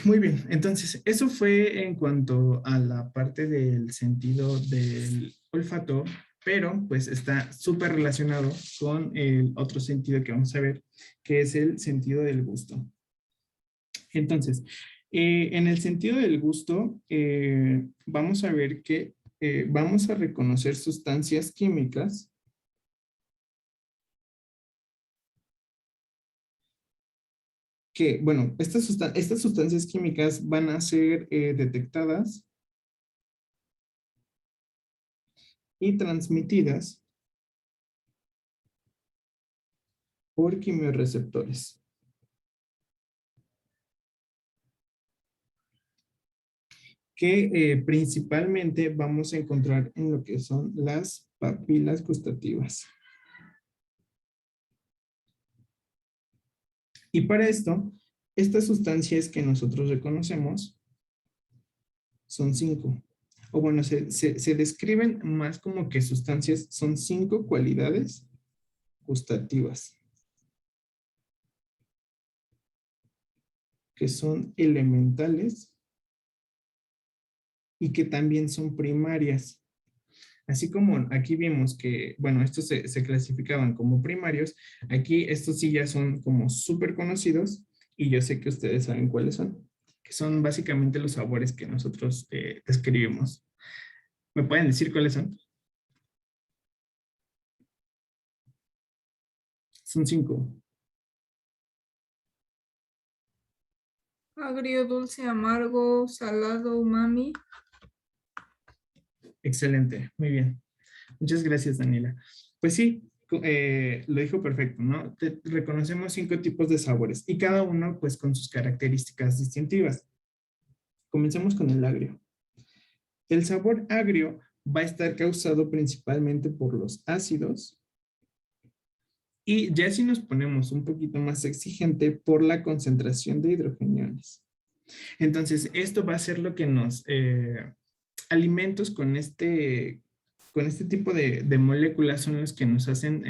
Muy bien, entonces eso fue en cuanto a la parte del sentido del olfato, pero pues está súper relacionado con el otro sentido que vamos a ver, que es el sentido del gusto. Entonces, en el sentido del gusto, vamos a ver que vamos a reconocer sustancias químicas que, bueno, estas sustancias químicas van a ser detectadas y transmitidas por quimiorreceptores, que principalmente vamos a encontrar en lo que son las papilas gustativas. Y para esto, estas sustancias que nosotros reconocemos son 5. O bueno, se describen más como que sustancias, son 5 cualidades gustativas, que son elementales y que también son primarias. Así como aquí vimos que, bueno, estos se clasificaban como primarios, aquí estos sí ya son como súper conocidos y yo sé que ustedes saben cuáles son, que son básicamente los sabores que nosotros describimos. ¿Me pueden decir cuáles son? Son 5. Agrio, dulce, amargo, salado, umami. Excelente, muy bien. Muchas gracias, Daniela. Pues sí, lo dijo perfecto, ¿no? Reconocemos 5 tipos de sabores y cada uno pues con sus características distintivas. Comencemos con el agrio. El sabor agrio va a estar causado principalmente por los ácidos. Y ya si nos ponemos un poquito más exigente, por la concentración de hidrogeniones. Entonces, esto va a ser lo que nos... alimentos con este tipo de moléculas son los que nos hacen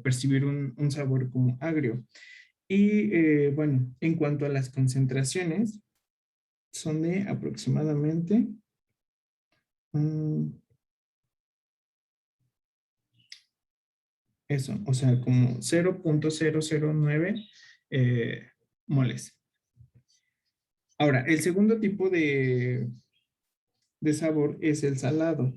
percibir un sabor como agrio. Y bueno, en cuanto a las concentraciones, son de aproximadamente... eso, o sea, como 0.009 moles. Ahora, el segundo tipo de sabor es el salado.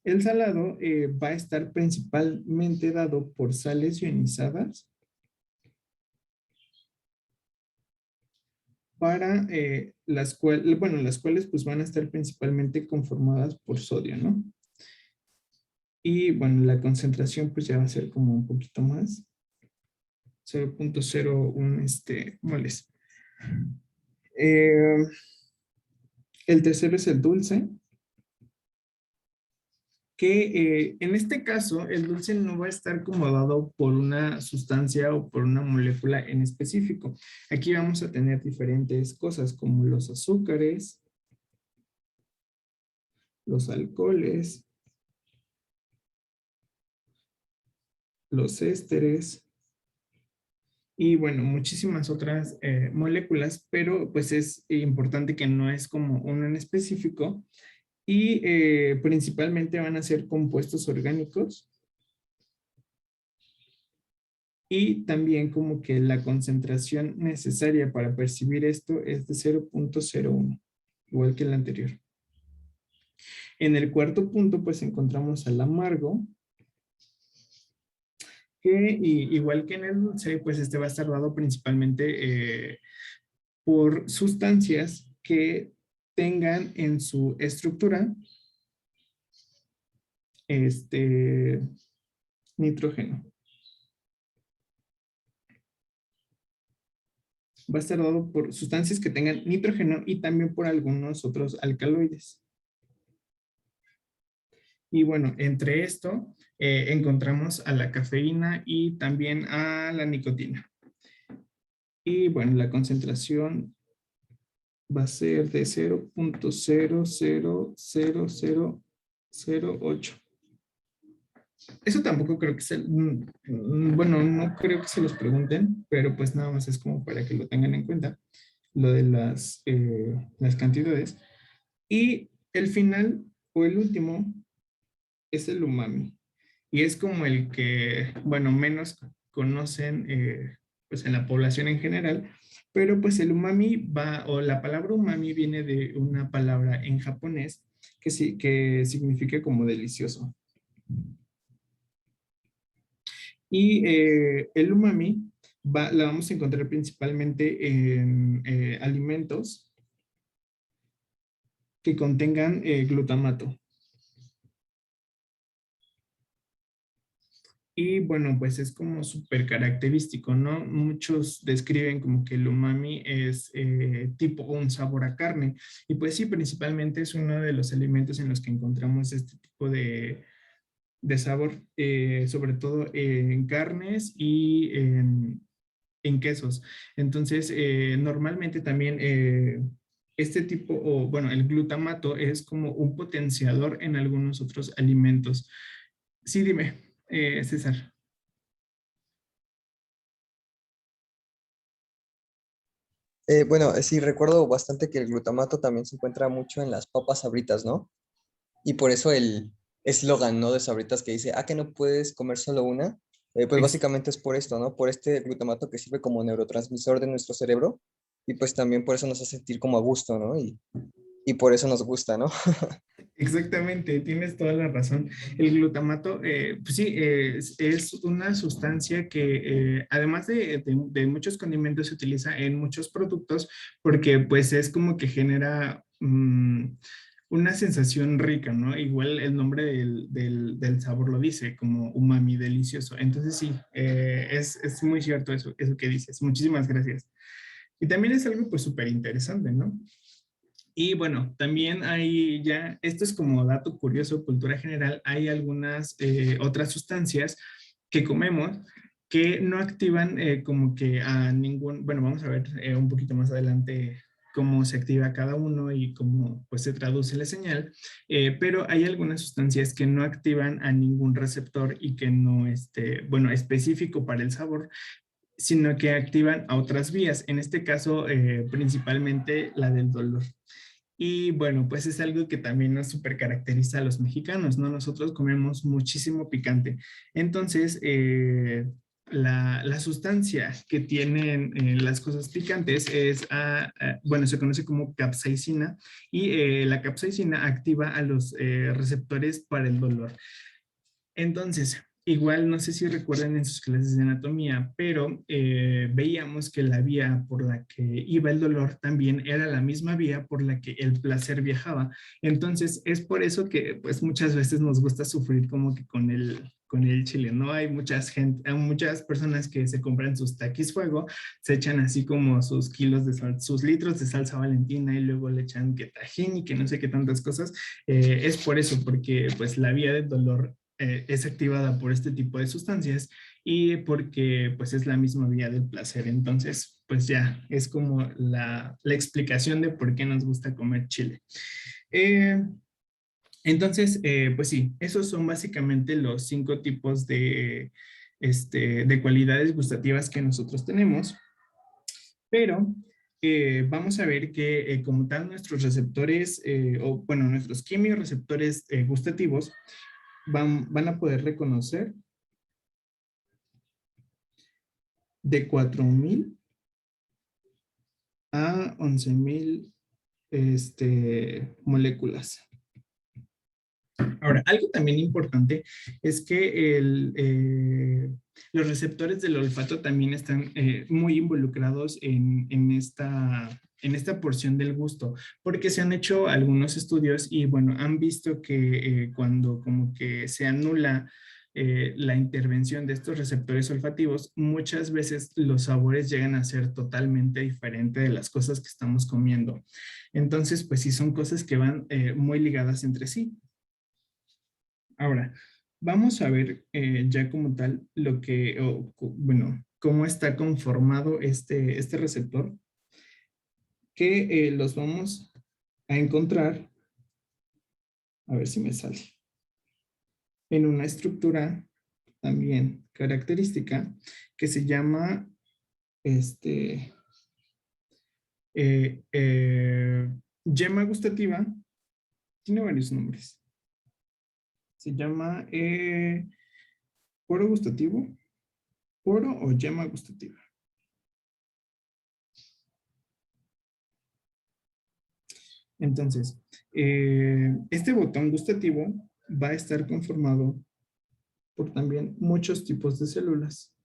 El salado va a estar principalmente dado por sales ionizadas para las cuales pues van a estar principalmente conformadas por sodio, ¿no? Y bueno, la concentración pues ya va a ser como un poquito más, 0.01 moles. El tercero es el dulce, que en este caso el dulce no va a estar como dado por una sustancia o por una molécula en específico. Aquí vamos a tener diferentes cosas como los azúcares, los alcoholes, los ésteres y bueno, muchísimas otras moléculas, pero pues es importante que no es como uno en específico y principalmente van a ser compuestos orgánicos y también como que la concentración necesaria para percibir esto es de 0.01, igual que el anterior. En el cuarto punto pues encontramos al amargo, que igual que en el dulce, pues este va a estar dado principalmente por sustancias que tengan en su estructura nitrógeno. Va a estar dado por sustancias que tengan nitrógeno y también por algunos otros alcaloides. Y bueno, entre esto encontramos a la cafeína y también a la nicotina. Y bueno, la concentración va a ser de 0.0000008. Eso tampoco creo que bueno, no creo que se los pregunten, pero pues nada más es como para que lo tengan en cuenta, lo de las cantidades. Y el final o el último es el umami. Y es como el que, bueno, menos conocen pues en la población en general, pero pues el umami o la palabra umami viene de una palabra en japonés que, sí, que significa como delicioso. Y el umami la vamos a encontrar principalmente en alimentos que contengan glutamato. Y bueno, pues es como súper característico, ¿no? Muchos describen como que el umami es tipo un sabor a carne. Y pues sí, principalmente es uno de los alimentos en los que encontramos este tipo de sabor, sobre todo en carnes y en quesos. Entonces, normalmente también este tipo, o bueno, el glutamato es como un potenciador en algunos otros alimentos. Sí, dime, César. Sí, recuerdo bastante que el glutamato también se encuentra mucho en las papas Sabritas, ¿no? Y por eso el eslogan, ¿no? De Sabritas que dice, que no puedes comer solo una, pues Ex- básicamente es por esto, ¿no? Por este glutamato que sirve como neurotransmisor de nuestro cerebro y pues también por eso nos hace sentir como a gusto, ¿no? Y por eso nos gusta, ¿no? Exactamente, tienes toda la razón. El glutamato, pues sí, es una sustancia que además de muchos condimentos se utiliza en muchos productos porque pues es como que genera una sensación rica, ¿no? Igual el nombre del sabor lo dice, como umami, delicioso. Entonces sí, es muy cierto eso que dices. Muchísimas gracias. Y también es algo pues súper interesante, ¿no? Y bueno, también hay ya, esto es como dato curioso, cultura general, hay algunas otras sustancias que comemos que no activan como que a ningún, bueno, vamos a ver un poquito más adelante cómo se activa cada uno y cómo pues se traduce la señal, pero hay algunas sustancias que no activan a ningún receptor y que no, bueno, específico para el sabor, sino que activan a otras vías, en este caso principalmente la del dolor. Y bueno, pues es algo que también nos súper caracteriza a los mexicanos, ¿no? Nosotros comemos muchísimo picante. Entonces, la sustancia que tienen las cosas picantes es, bueno, se conoce como capsaicina y la capsaicina activa a los receptores para el dolor. Entonces, igual no sé si recuerdan en sus clases de anatomía, pero veíamos que la vía por la que iba el dolor también era la misma vía por la que el placer viajaba. Entonces, es por eso que pues muchas veces nos gusta sufrir como que con el chile, ¿no? Hay hay muchas personas que se compran sus taquis fuego, se echan así como sus kilos de sal, sus litros de salsa Valentina y luego le echan que tajín y que no sé qué tantas cosas. Es por eso, porque pues la vía del dolor es activada por este tipo de sustancias y porque pues es la misma vía del placer. Entonces, pues ya es como la explicación de por qué nos gusta comer chile. Eh, entonces, pues sí, esos son básicamente los 5 tipos de cualidades gustativas que nosotros tenemos, pero vamos a ver que como tal nuestros receptores, o bueno, nuestros quimiorreceptores gustativos, van a poder reconocer de 4,000 a 11,000 moléculas. Ahora, algo también importante es que los receptores del olfato también están muy involucrados en esta porción del gusto, porque se han hecho algunos estudios y bueno, han visto que cuando como que se anula la intervención de estos receptores olfativos, muchas veces los sabores llegan a ser totalmente diferentes de las cosas que estamos comiendo. Entonces, pues sí, son cosas que van muy ligadas entre sí. Ahora, vamos a ver ya como tal lo que, bueno, cómo está conformado este receptor, que los vamos a encontrar, a ver si me sale, en una estructura también característica que se llama, yema gustativa, tiene varios nombres. Se llama poro gustativo, poro o yema gustativa. Entonces, este botón gustativo va a estar conformado por también muchos tipos de células,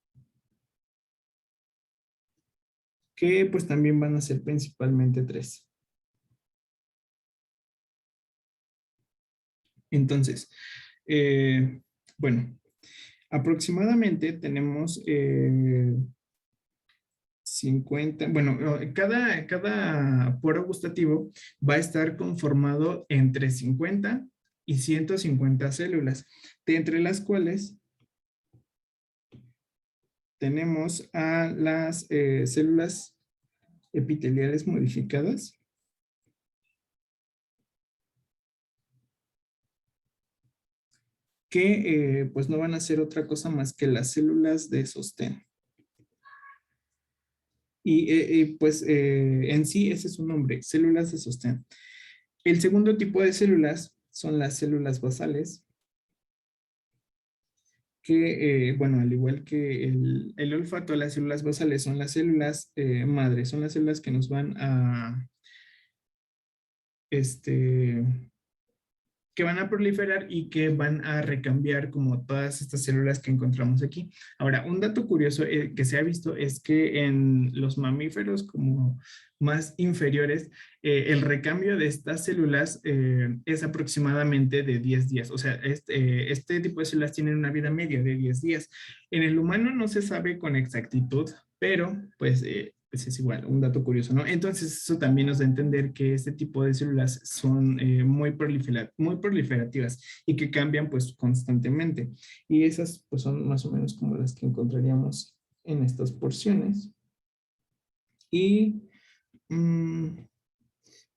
que pues también van a ser principalmente 3. Entonces, bueno, aproximadamente tenemos 50, bueno, cada poro gustativo va a estar conformado entre 50 y 150 células, de entre las cuales tenemos a las células epiteliales modificadas, que pues no van a ser otra cosa más que las células de sostén. Y pues en sí ese es su nombre, células de sostén. El segundo tipo de células son las células basales, que bueno, al igual que el olfato, las células basales son las células madres, son las células que nos van a que van a proliferar y que van a recambiar como todas estas células que encontramos aquí. Ahora, un dato curioso que se ha visto es que en los mamíferos como más inferiores, el recambio de estas células es aproximadamente de 10 días. O sea, este tipo de células tienen una vida media de 10 días. En el humano no se sabe con exactitud, pero pues pues es igual, un dato curioso, ¿no? Entonces eso también nos da a entender que este tipo de células son muy proliferativas y que cambian pues constantemente. Y esas pues son más o menos como las que encontraríamos en estas porciones. Y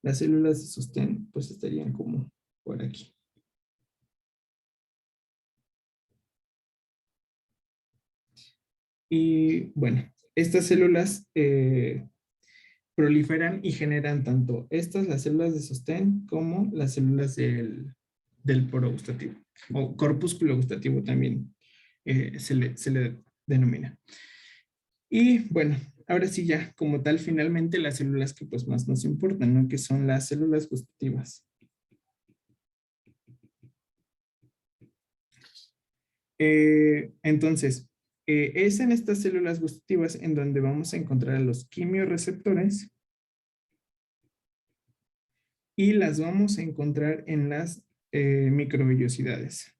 las células de sostén pues estarían como por aquí. Y bueno, estas células proliferan y generan tanto estas, las células de sostén, como las células del poro gustativo, o corpúsculo gustativo también se le denomina. Y bueno, ahora sí ya, como tal, finalmente las células que pues más nos importan, ¿no? Que son las células gustativas. Entonces, es en estas células gustativas en donde vamos a encontrar a los quimiorreceptores y las vamos a encontrar en las microvellosidades.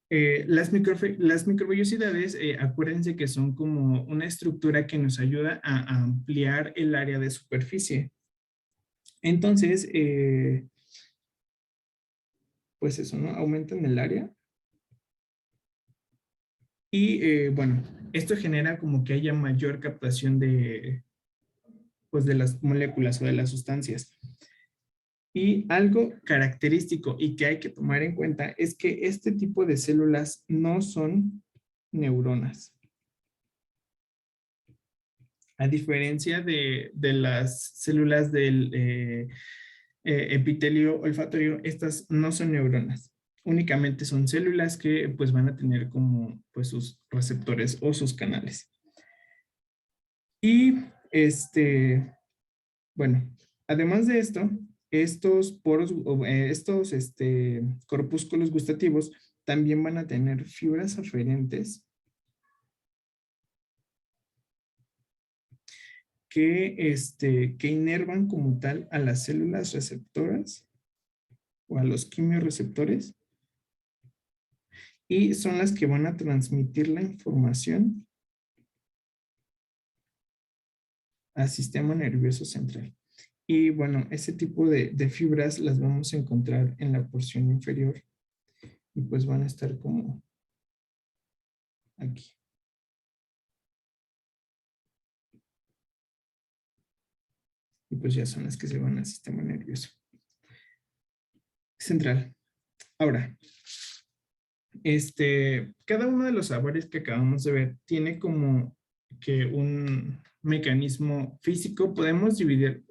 Las microvellosidades, acuérdense que son como una estructura que nos ayuda a ampliar el área de superficie. Entonces, pues eso, ¿no? Aumentan el área. Y bueno, esto genera como que haya mayor captación pues de las moléculas o de las sustancias. Y algo característico y que hay que tomar en cuenta es que este tipo de células no son neuronas. A diferencia de las células del epitelio olfatorio, estas no son neuronas. Únicamente son células que pues van a tener como pues sus receptores o sus canales. Y bueno, además de esto, estos poros, estos corpúsculos gustativos también van a tener fibras aferentes que inervan como tal a las células receptoras o a los quimiorreceptores y son las que van a transmitir la información al sistema nervioso central. Y bueno, ese tipo de fibras las vamos a encontrar en la porción inferior y pues van a estar como aquí. Y pues ya son las que se van al sistema nervioso central. Ahora, cada uno de los sabores que acabamos de ver tiene como que un mecanismo físico, podemos dividir,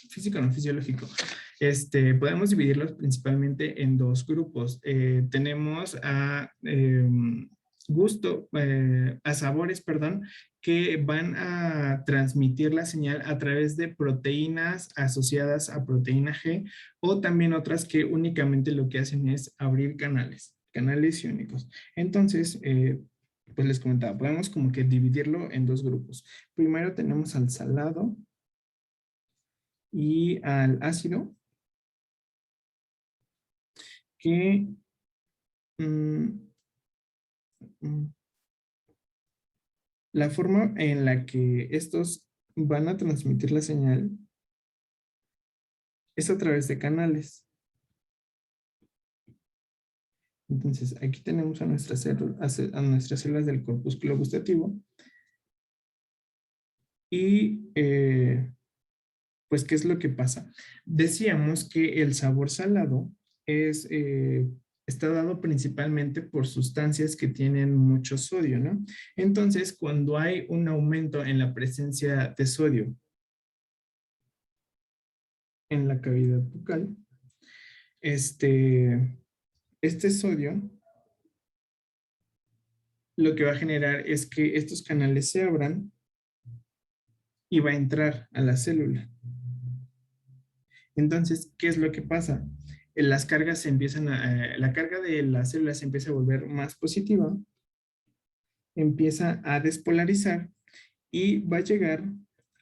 físico no fisiológico, podemos dividirlos principalmente en dos grupos. Tenemos a a sabores, perdón, que van a transmitir la señal a través de proteínas asociadas a proteína G o también otras que únicamente lo que hacen es abrir canales iónicos. Entonces, pues les comentaba, podemos como que dividirlo en dos grupos. Primero tenemos al salado y al ácido, que la forma en la que estos van a transmitir la señal es a través de canales. Entonces, aquí tenemos a nuestras células del corpúsculo gustativo. Y, pues, ¿qué es lo que pasa? Decíamos que el sabor salado está dado principalmente por sustancias que tienen mucho sodio, ¿no? Entonces, cuando hay un aumento en la presencia de sodio en la cavidad bucal, este sodio lo que va a generar es que estos canales se abran y va a entrar a la célula. Entonces, ¿qué es lo que pasa? Las cargas se empiezan la carga de la célula se empieza a volver más positiva, empieza a despolarizar y va a llegar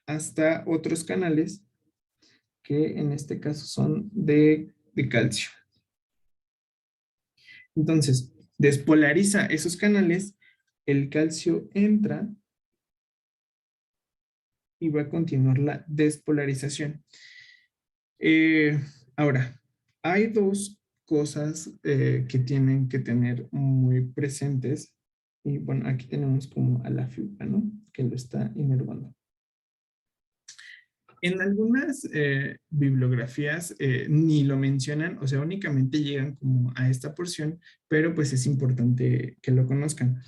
hasta otros canales que en este caso son de calcio. Entonces, despolariza esos canales el calcio entra y va a continuar la despolarización. Ahora, hay dos cosas que tienen que tener muy presentes. Y bueno, aquí tenemos como a la fibra, ¿no? Que lo está inervando. En algunas bibliografías ni lo mencionan, o sea, únicamente llegan como a esta porción, pero pues es importante que lo conozcan.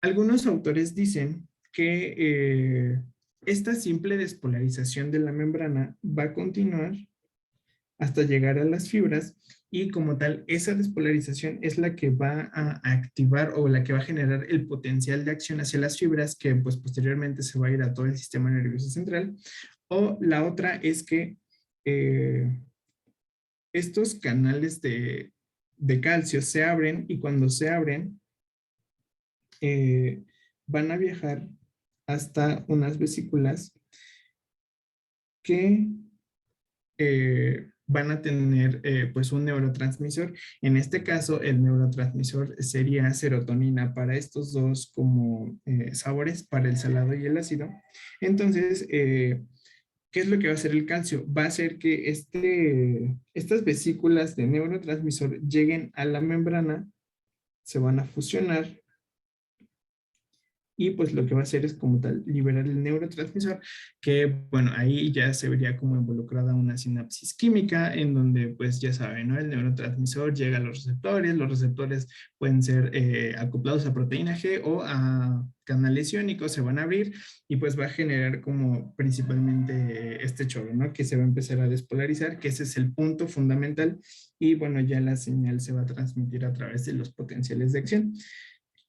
Algunos autores dicen que esta simple despolarización de la membrana va a continuar hasta llegar a las fibras y como tal, esa despolarización es la que va a activar o la que va a generar el potencial de acción hacia las fibras que pues posteriormente se va a ir a todo el sistema nervioso central. O la otra es que estos canales de calcio se abren y cuando se abren van a viajar hasta unas vesículas que van a tener pues un neurotransmisor. En este caso, el neurotransmisor sería serotonina para estos dos como sabores, para el salado y el ácido. Entonces, ¿qué es lo que va a hacer el calcio? Va a hacer que estas vesículas de neurotransmisor lleguen a la membrana, se van a fusionar y pues lo que va a hacer es como tal liberar el neurotransmisor, que bueno, ahí ya se vería como involucrada una sinapsis química en donde pues ya saben, ¿no? El neurotransmisor llega a los receptores pueden ser acoplados a proteína G o a canales iónicos, se van a abrir y pues va a generar como principalmente este chorro, ¿no? Que se va a empezar a despolarizar, que ese es el punto fundamental y bueno, ya la señal se va a transmitir a través de los potenciales de acción.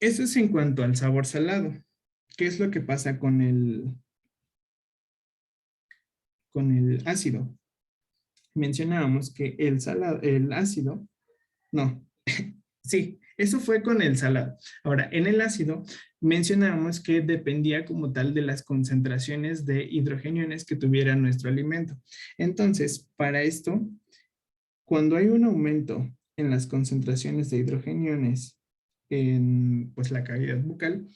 Eso es en cuanto al sabor salado. ¿Qué es lo que pasa con el ácido? Mencionábamos que el ácido, no, sí, eso fue con el salado. Ahora, en el ácido mencionábamos que dependía como tal de las concentraciones de hidrogeniones que tuviera nuestro alimento. Entonces, para esto, cuando hay un aumento en las concentraciones de hidrogeniones en pues, la cavidad bucal,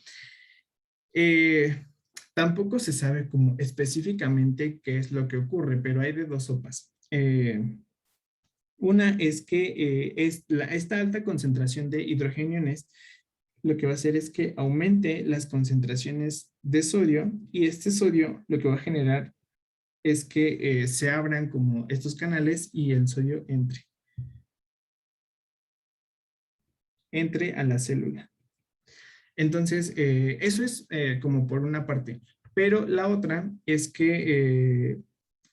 tampoco se sabe como específicamente qué es lo que ocurre, pero hay de dos sopas. Una es que esta alta concentración de hidrogeniones lo que va a hacer es que aumente las concentraciones de sodio y este sodio lo que va a generar es que se abran como estos canales y el sodio entre a la célula. Entonces, eso es como por una parte. Pero la otra es que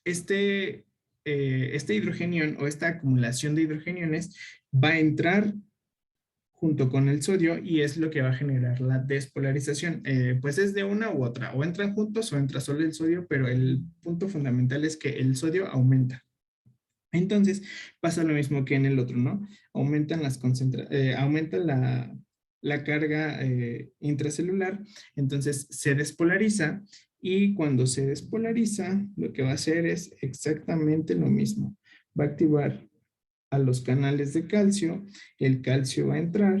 este hidrogenión o esta acumulación de hidrogeniones va a entrar junto con el sodio y es lo que va a generar la despolarización. Pues es de una u otra, o entran juntos o entra solo el sodio, pero el punto fundamental es que el sodio aumenta. Entonces pasa lo mismo que en el otro, ¿no? Aumentan aumenta la carga intracelular, entonces se despolariza y cuando se despolariza lo que va a hacer es exactamente lo mismo. Va a activar a los canales de calcio, el calcio va a entrar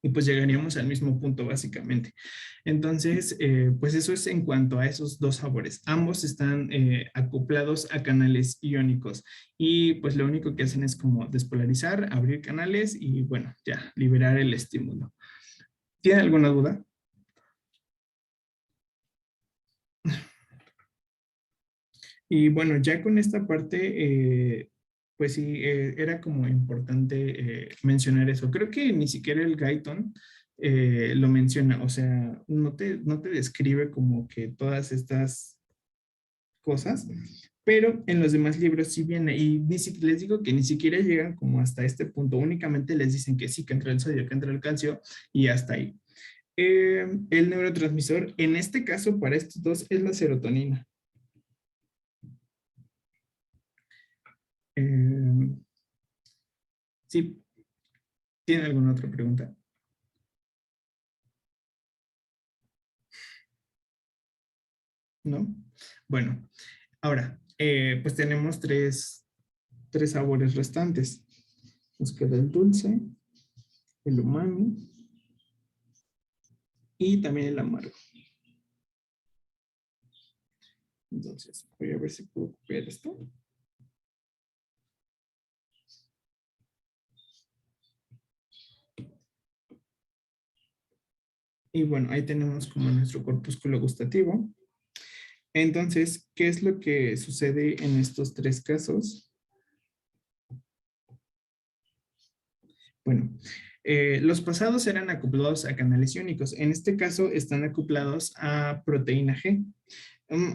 y pues llegaríamos al mismo punto básicamente. Entonces, pues eso es en cuanto a esos dos sabores. Ambos están acoplados a canales iónicos y pues lo único que hacen es como despolarizar, abrir canales y bueno, ya, liberar el estímulo. ¿Tiene alguna duda? Y bueno, ya con esta parte, pues sí, era como importante mencionar eso. Creo que ni siquiera el Guyton lo menciona, o sea, no te describe como que todas estas cosas, pero en los demás libros sí viene y les digo que ni siquiera llegan como hasta este punto, únicamente les dicen que sí, que entra el sodio, que entra el calcio y hasta ahí. El neurotransmisor, en este caso para estos dos, es la serotonina. Sí, ¿tiene alguna otra pregunta? ¿No? Bueno, ahora, pues tenemos tres sabores restantes. Nos queda el dulce, el umami y también el amargo. Entonces, voy a ver si puedo copiar esto. Y bueno, ahí tenemos como nuestro corpúsculo gustativo. Entonces, ¿qué es lo que sucede en estos tres casos? Bueno, los pasados eran acoplados a canales iónicos. En este caso están acoplados a proteína G.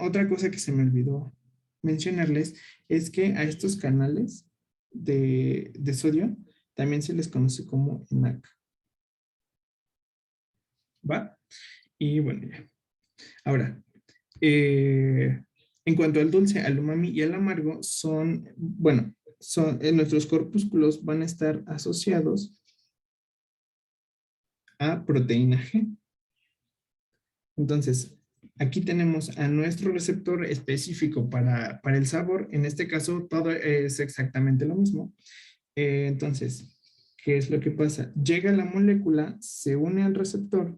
Otra cosa que se me olvidó mencionarles es que a estos canales de sodio también se les conoce como ENAC. ¿Va? Y bueno, ya. Ahora, en cuanto al dulce, al umami y al amargo, nuestros corpúsculos van a estar asociados a proteína G. Entonces, aquí tenemos a nuestro receptor específico para el sabor. En este caso, todo es exactamente lo mismo. Entonces, ¿qué es lo que pasa? Llega la molécula, se une al receptor.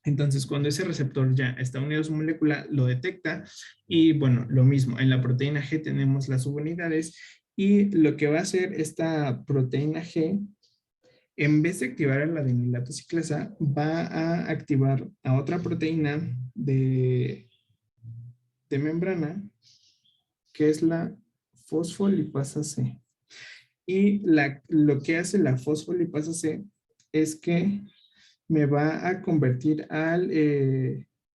Entonces, cuando ese receptor ya está unido a su molécula, lo detecta. Y bueno, lo mismo, en la proteína G tenemos las subunidades. Y lo que va a hacer esta proteína G, en vez de activar a la adenilato ciclasa, va a activar a otra proteína de membrana, que es la fosfolipasa C. Y lo que hace la fosfolipasa C es que me va a convertir al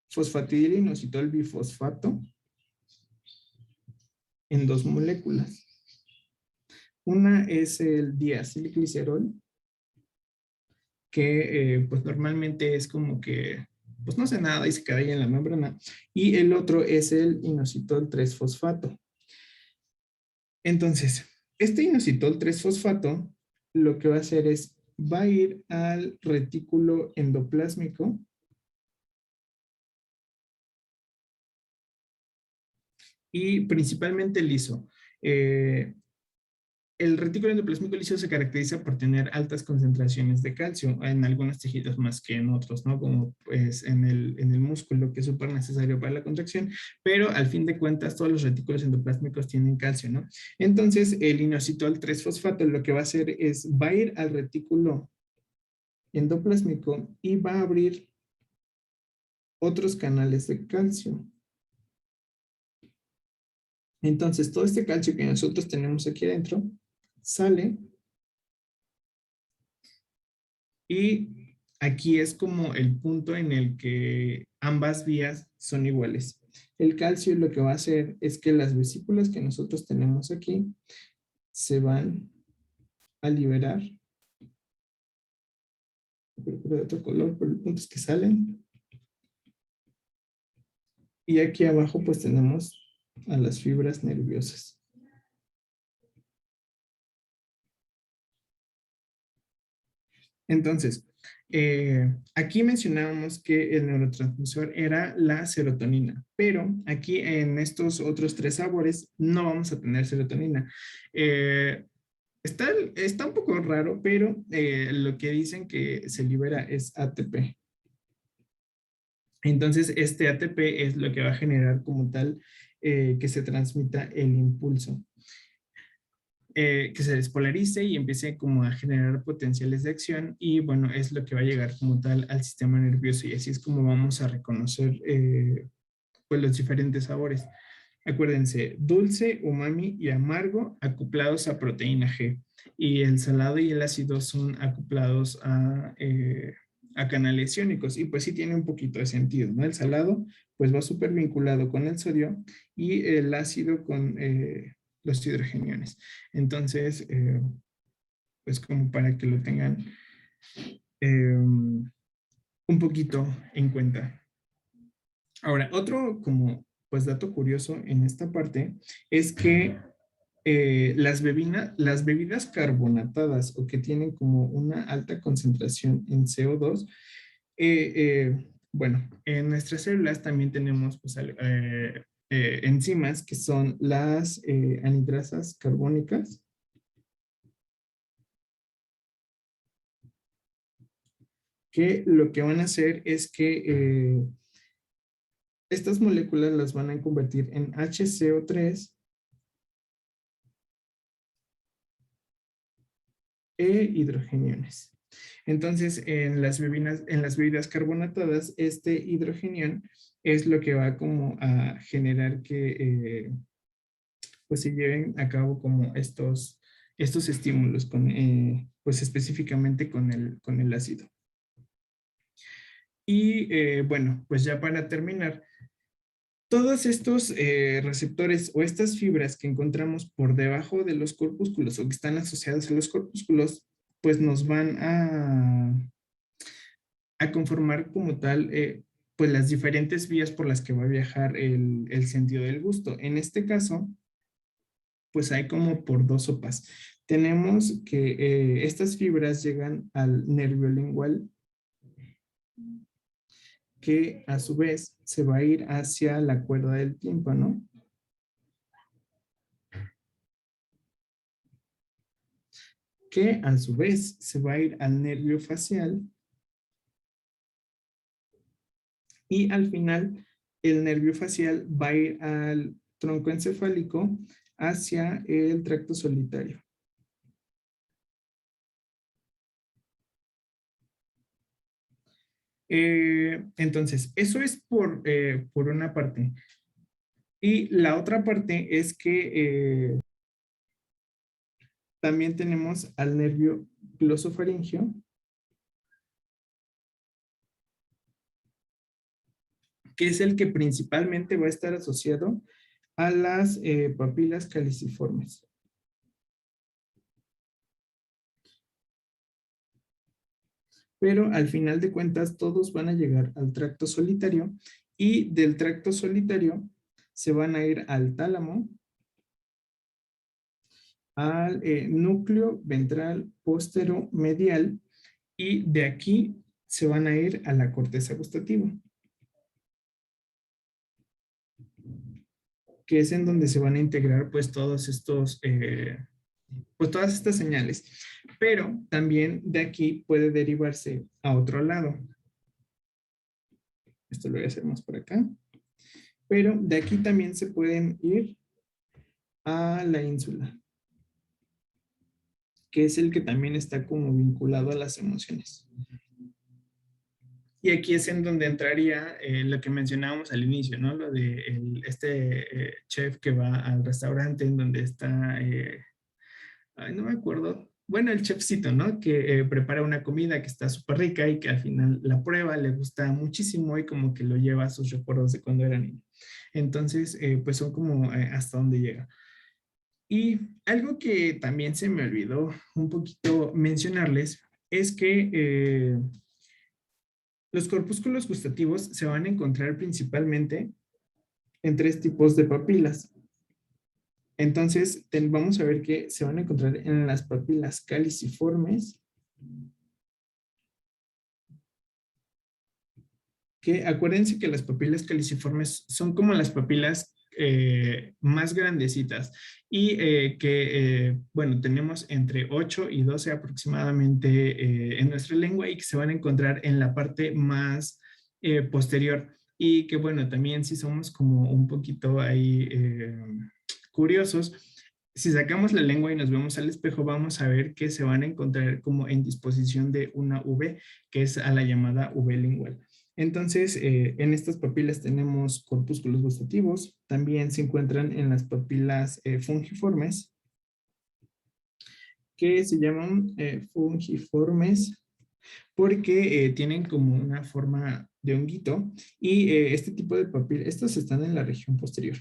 fosfatidilinositol bifosfato en dos moléculas. Una es el diacilglicerol, que pues normalmente es como que pues no hace nada y se queda ahí en la membrana. Y el otro es el inositol 3-fosfato. Entonces, este inositol 3-fosfato lo que va a hacer es, va a ir al retículo endoplásmico y principalmente liso. El retículo endoplásmico liso se caracteriza por tener altas concentraciones de calcio en algunos tejidos más que en otros, ¿no? Como pues en el músculo, que es súper necesario para la contracción, pero al fin de cuentas todos los retículos endoplásmicos tienen calcio, ¿no? Entonces el inositol 3-fosfato lo que va a hacer es, va a ir al retículo endoplásmico y va a abrir otros canales de calcio. Entonces todo este calcio que nosotros tenemos aquí adentro sale. Y aquí es como el punto en el que ambas vías son iguales. El calcio lo que va a hacer es que las vesículas que nosotros tenemos aquí se van a liberar. Pero de otro color, pero el punto es que salen. Y aquí abajo pues tenemos a las fibras nerviosas. Entonces, aquí mencionábamos que el neurotransmisor era la serotonina, pero aquí en estos otros tres sabores no vamos a tener serotonina. Está un poco raro, pero lo que dicen que se libera es ATP. Entonces, este ATP es lo que va a generar como tal que se transmita el impulso. Que se despolarice y empiece como a generar potenciales de acción y bueno, es lo que va a llegar como tal al sistema nervioso y así es como vamos a reconocer pues los diferentes sabores. Acuérdense, dulce, umami y amargo acoplados a proteína G y el salado y el ácido son acoplados a canales iónicos y pues sí tiene un poquito de sentido, ¿no? El salado pues va súper vinculado con el sodio y el ácido con los hidrogeniones. Entonces, pues como para que lo tengan un poquito en cuenta. Ahora, otro como pues dato curioso en esta parte es que las bebidas carbonatadas o que tienen como una alta concentración en CO2, bueno, en nuestras células también tenemos pues, enzimas que son las anidrasas carbónicas. que lo que van a hacer es que estas moléculas las van a convertir en HCO3 e hidrogeniones. Entonces, en las bebidas carbonatadas, este hidrogenión es lo que va como a generar que pues se lleven a cabo como estos estímulos, pues específicamente con el ácido. Y bueno, pues ya para terminar, todos estos receptores o estas fibras que encontramos por debajo de los corpúsculos o que están asociados a los corpúsculos, pues nos van a conformar como tal, pues las diferentes vías por las que va a viajar el sentido del gusto. En este caso, pues hay como por dos sopas. Tenemos que estas fibras llegan al nervio lingual, que a su vez se va a ir hacia la cuerda del tímpano, que a su vez se va a ir al nervio facial, y al final el nervio facial va a ir al tronco encefálico hacia el tracto solitario. Entonces, eso es por una parte. Y la otra parte es que también tenemos al nervio glosofaringeo, que es el que principalmente va a estar asociado a las papilas caliciformes. Pero al final de cuentas todos van a llegar al tracto solitario, y del tracto solitario se van a ir al tálamo, al núcleo ventral posteromedial, y de aquí se van a ir a la corteza gustativa, que es en donde se van a integrar pues todos estos, pues todas estas señales. Pero también de aquí puede derivarse a otro lado. Esto lo voy a hacer más por acá. Pero de aquí también se pueden ir a la ínsula, que es el que también está como vinculado a las emociones. Y aquí es en donde entraría lo que mencionábamos al inicio, ¿no? Lo de este chef que va al restaurante en donde está, ay, no me acuerdo, bueno, el chefcito, ¿no? Que prepara una comida que está súper rica y que al final la prueba, le gusta muchísimo y como que lo lleva a sus recuerdos de cuando era niño. Entonces, pues son como hasta dónde llega. Y algo que también se me olvidó un poquito mencionarles es que los corpúsculos gustativos se van a encontrar principalmente en tres tipos de papilas. Entonces, vamos a ver que se van a encontrar en las papilas caliciformes, que acuérdense que las papilas caliciformes son como las papilas más grandecitas, y que, bueno, tenemos entre 8 y 12 aproximadamente en nuestra lengua, y que se van a encontrar en la parte más posterior, y que, bueno, también si somos como un poquito ahí curiosos, si sacamos la lengua y nos vemos al espejo, vamos a ver que se van a encontrar como en disposición de una V, que es a la llamada V lingual. Entonces, en estas papilas tenemos corpúsculos gustativos, también se encuentran en las papilas fungiformes, que se llaman fungiformes porque tienen como una forma de honguito, y este tipo de papilas, estas están en la región posterior.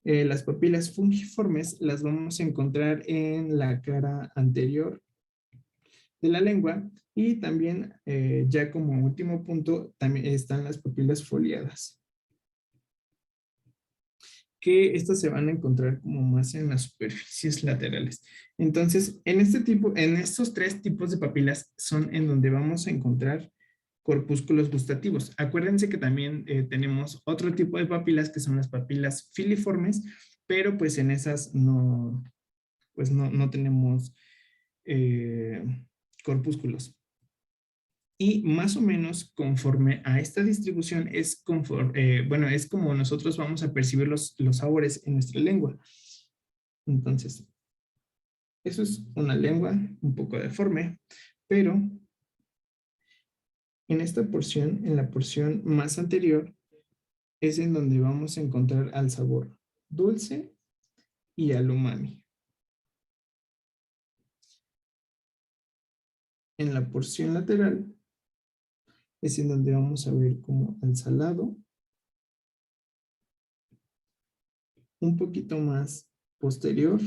Las papilas fungiformes las vamos a encontrar en la cara anterior de la lengua, y también ya como último punto también están las papilas foliadas, que estas se van a encontrar como más en las superficies laterales. Entonces, en estos tres tipos de papilas son en donde vamos a encontrar corpúsculos gustativos. Acuérdense que también tenemos otro tipo de papilas que son las papilas filiformes, pero pues en esas no, pues no tenemos corpúsculos. Y más o menos conforme a esta distribución es, bueno, es como nosotros vamos a percibir los sabores en nuestra lengua. Entonces, eso es una lengua un poco deforme, pero en esta porción, en la porción más anterior, es en donde vamos a encontrar al sabor dulce y al umami. En la porción lateral es en donde vamos a ver como al salado, un poquito más posterior,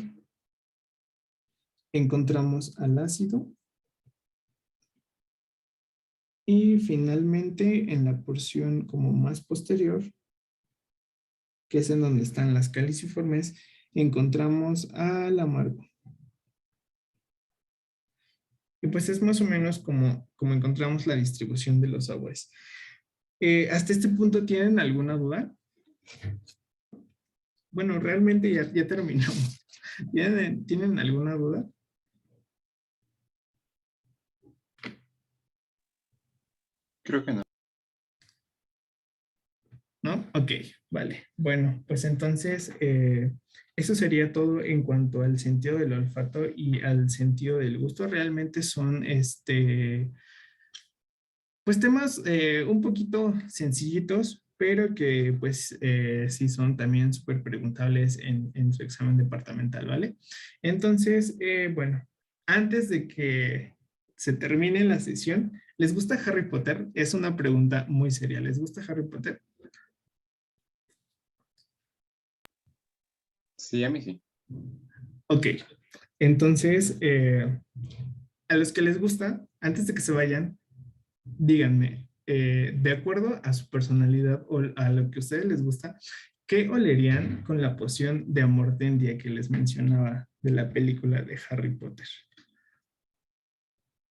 encontramos al ácido y finalmente en la porción como más posterior, que es en donde están las caliciformes, encontramos al amargo. Y pues es más o menos como encontramos la distribución de los sabores. ¿Hasta este punto tienen alguna duda? Bueno, realmente ya terminamos. ¿Tienen alguna duda? Creo que no. ¿No? Ok, vale. Bueno, pues entonces eso sería todo en cuanto al sentido del olfato y al sentido del gusto. Realmente son pues temas un poquito sencillitos, pero que pues sí son también súper preguntables en su examen departamental, ¿vale? Entonces, bueno, antes de que se termine la sesión, ¿les gusta Harry Potter? Es una pregunta muy seria. ¿Les gusta Harry Potter? Sí, a mí sí. Ok, entonces, a los que les gusta, antes de que se vayan, díganme, de acuerdo a su personalidad o a lo que a ustedes les gusta, ¿qué olerían con la poción de Amortendia que les mencionaba de la película de Harry Potter?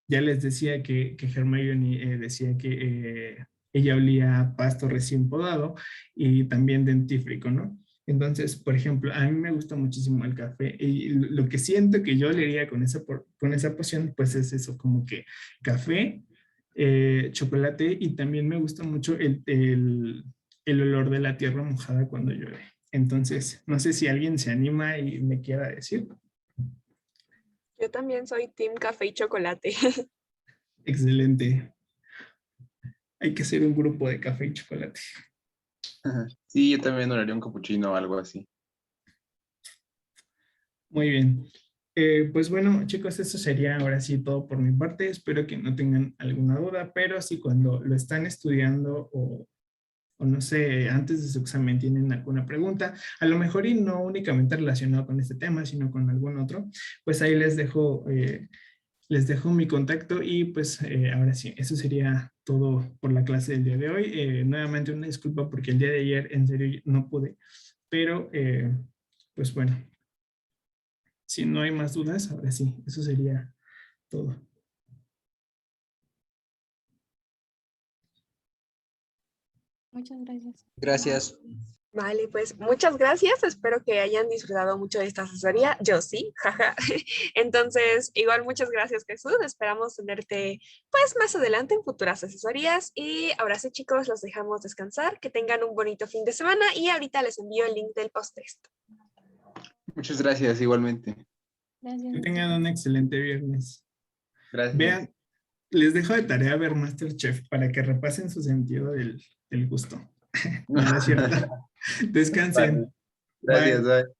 Ya les decía que Hermione decía que ella olía a pasto recién podado y también dentífrico, ¿no? Entonces, por ejemplo, a mí me gusta muchísimo el café y lo que siento que yo olería con esa poción, pues es eso, como que café, chocolate y también me gusta mucho el olor de la tierra mojada cuando llueve. Entonces, no sé si alguien se anima y me quiera decir. Yo también soy team café y chocolate. Excelente. Hay que hacer un grupo de café y chocolate. Sí, yo también oraría un capuchino o algo así. Muy bien. Pues bueno, chicos, eso sería ahora sí todo por mi parte. Espero que no tengan alguna duda, pero si cuando lo están estudiando o no sé, antes de su examen tienen alguna pregunta, a lo mejor y no únicamente relacionado con este tema, sino con algún otro, pues ahí les dejo mi contacto y pues ahora sí, eso sería todo por la clase del día de hoy. Nuevamente una disculpa porque el día de ayer en serio no pude, pero pues bueno, si no hay más dudas, ahora sí, eso sería todo. Muchas gracias. Gracias. Vale, pues muchas gracias. Espero que hayan disfrutado mucho de esta asesoría. Yo sí, jaja. Entonces, igual muchas gracias, Jesús. Esperamos tenerte pues más adelante en futuras asesorías. Y ahora sí, chicos, los dejamos descansar. Que tengan un bonito fin de semana y ahorita les envío el link del post-test. Muchas gracias, igualmente. Gracias. Que tengan un excelente viernes. Gracias. Vean, les dejo de tarea ver MasterChef para que repasen su sentido del gusto. No, no es cierto. Descansen. Vale. Gracias, Bye. bye.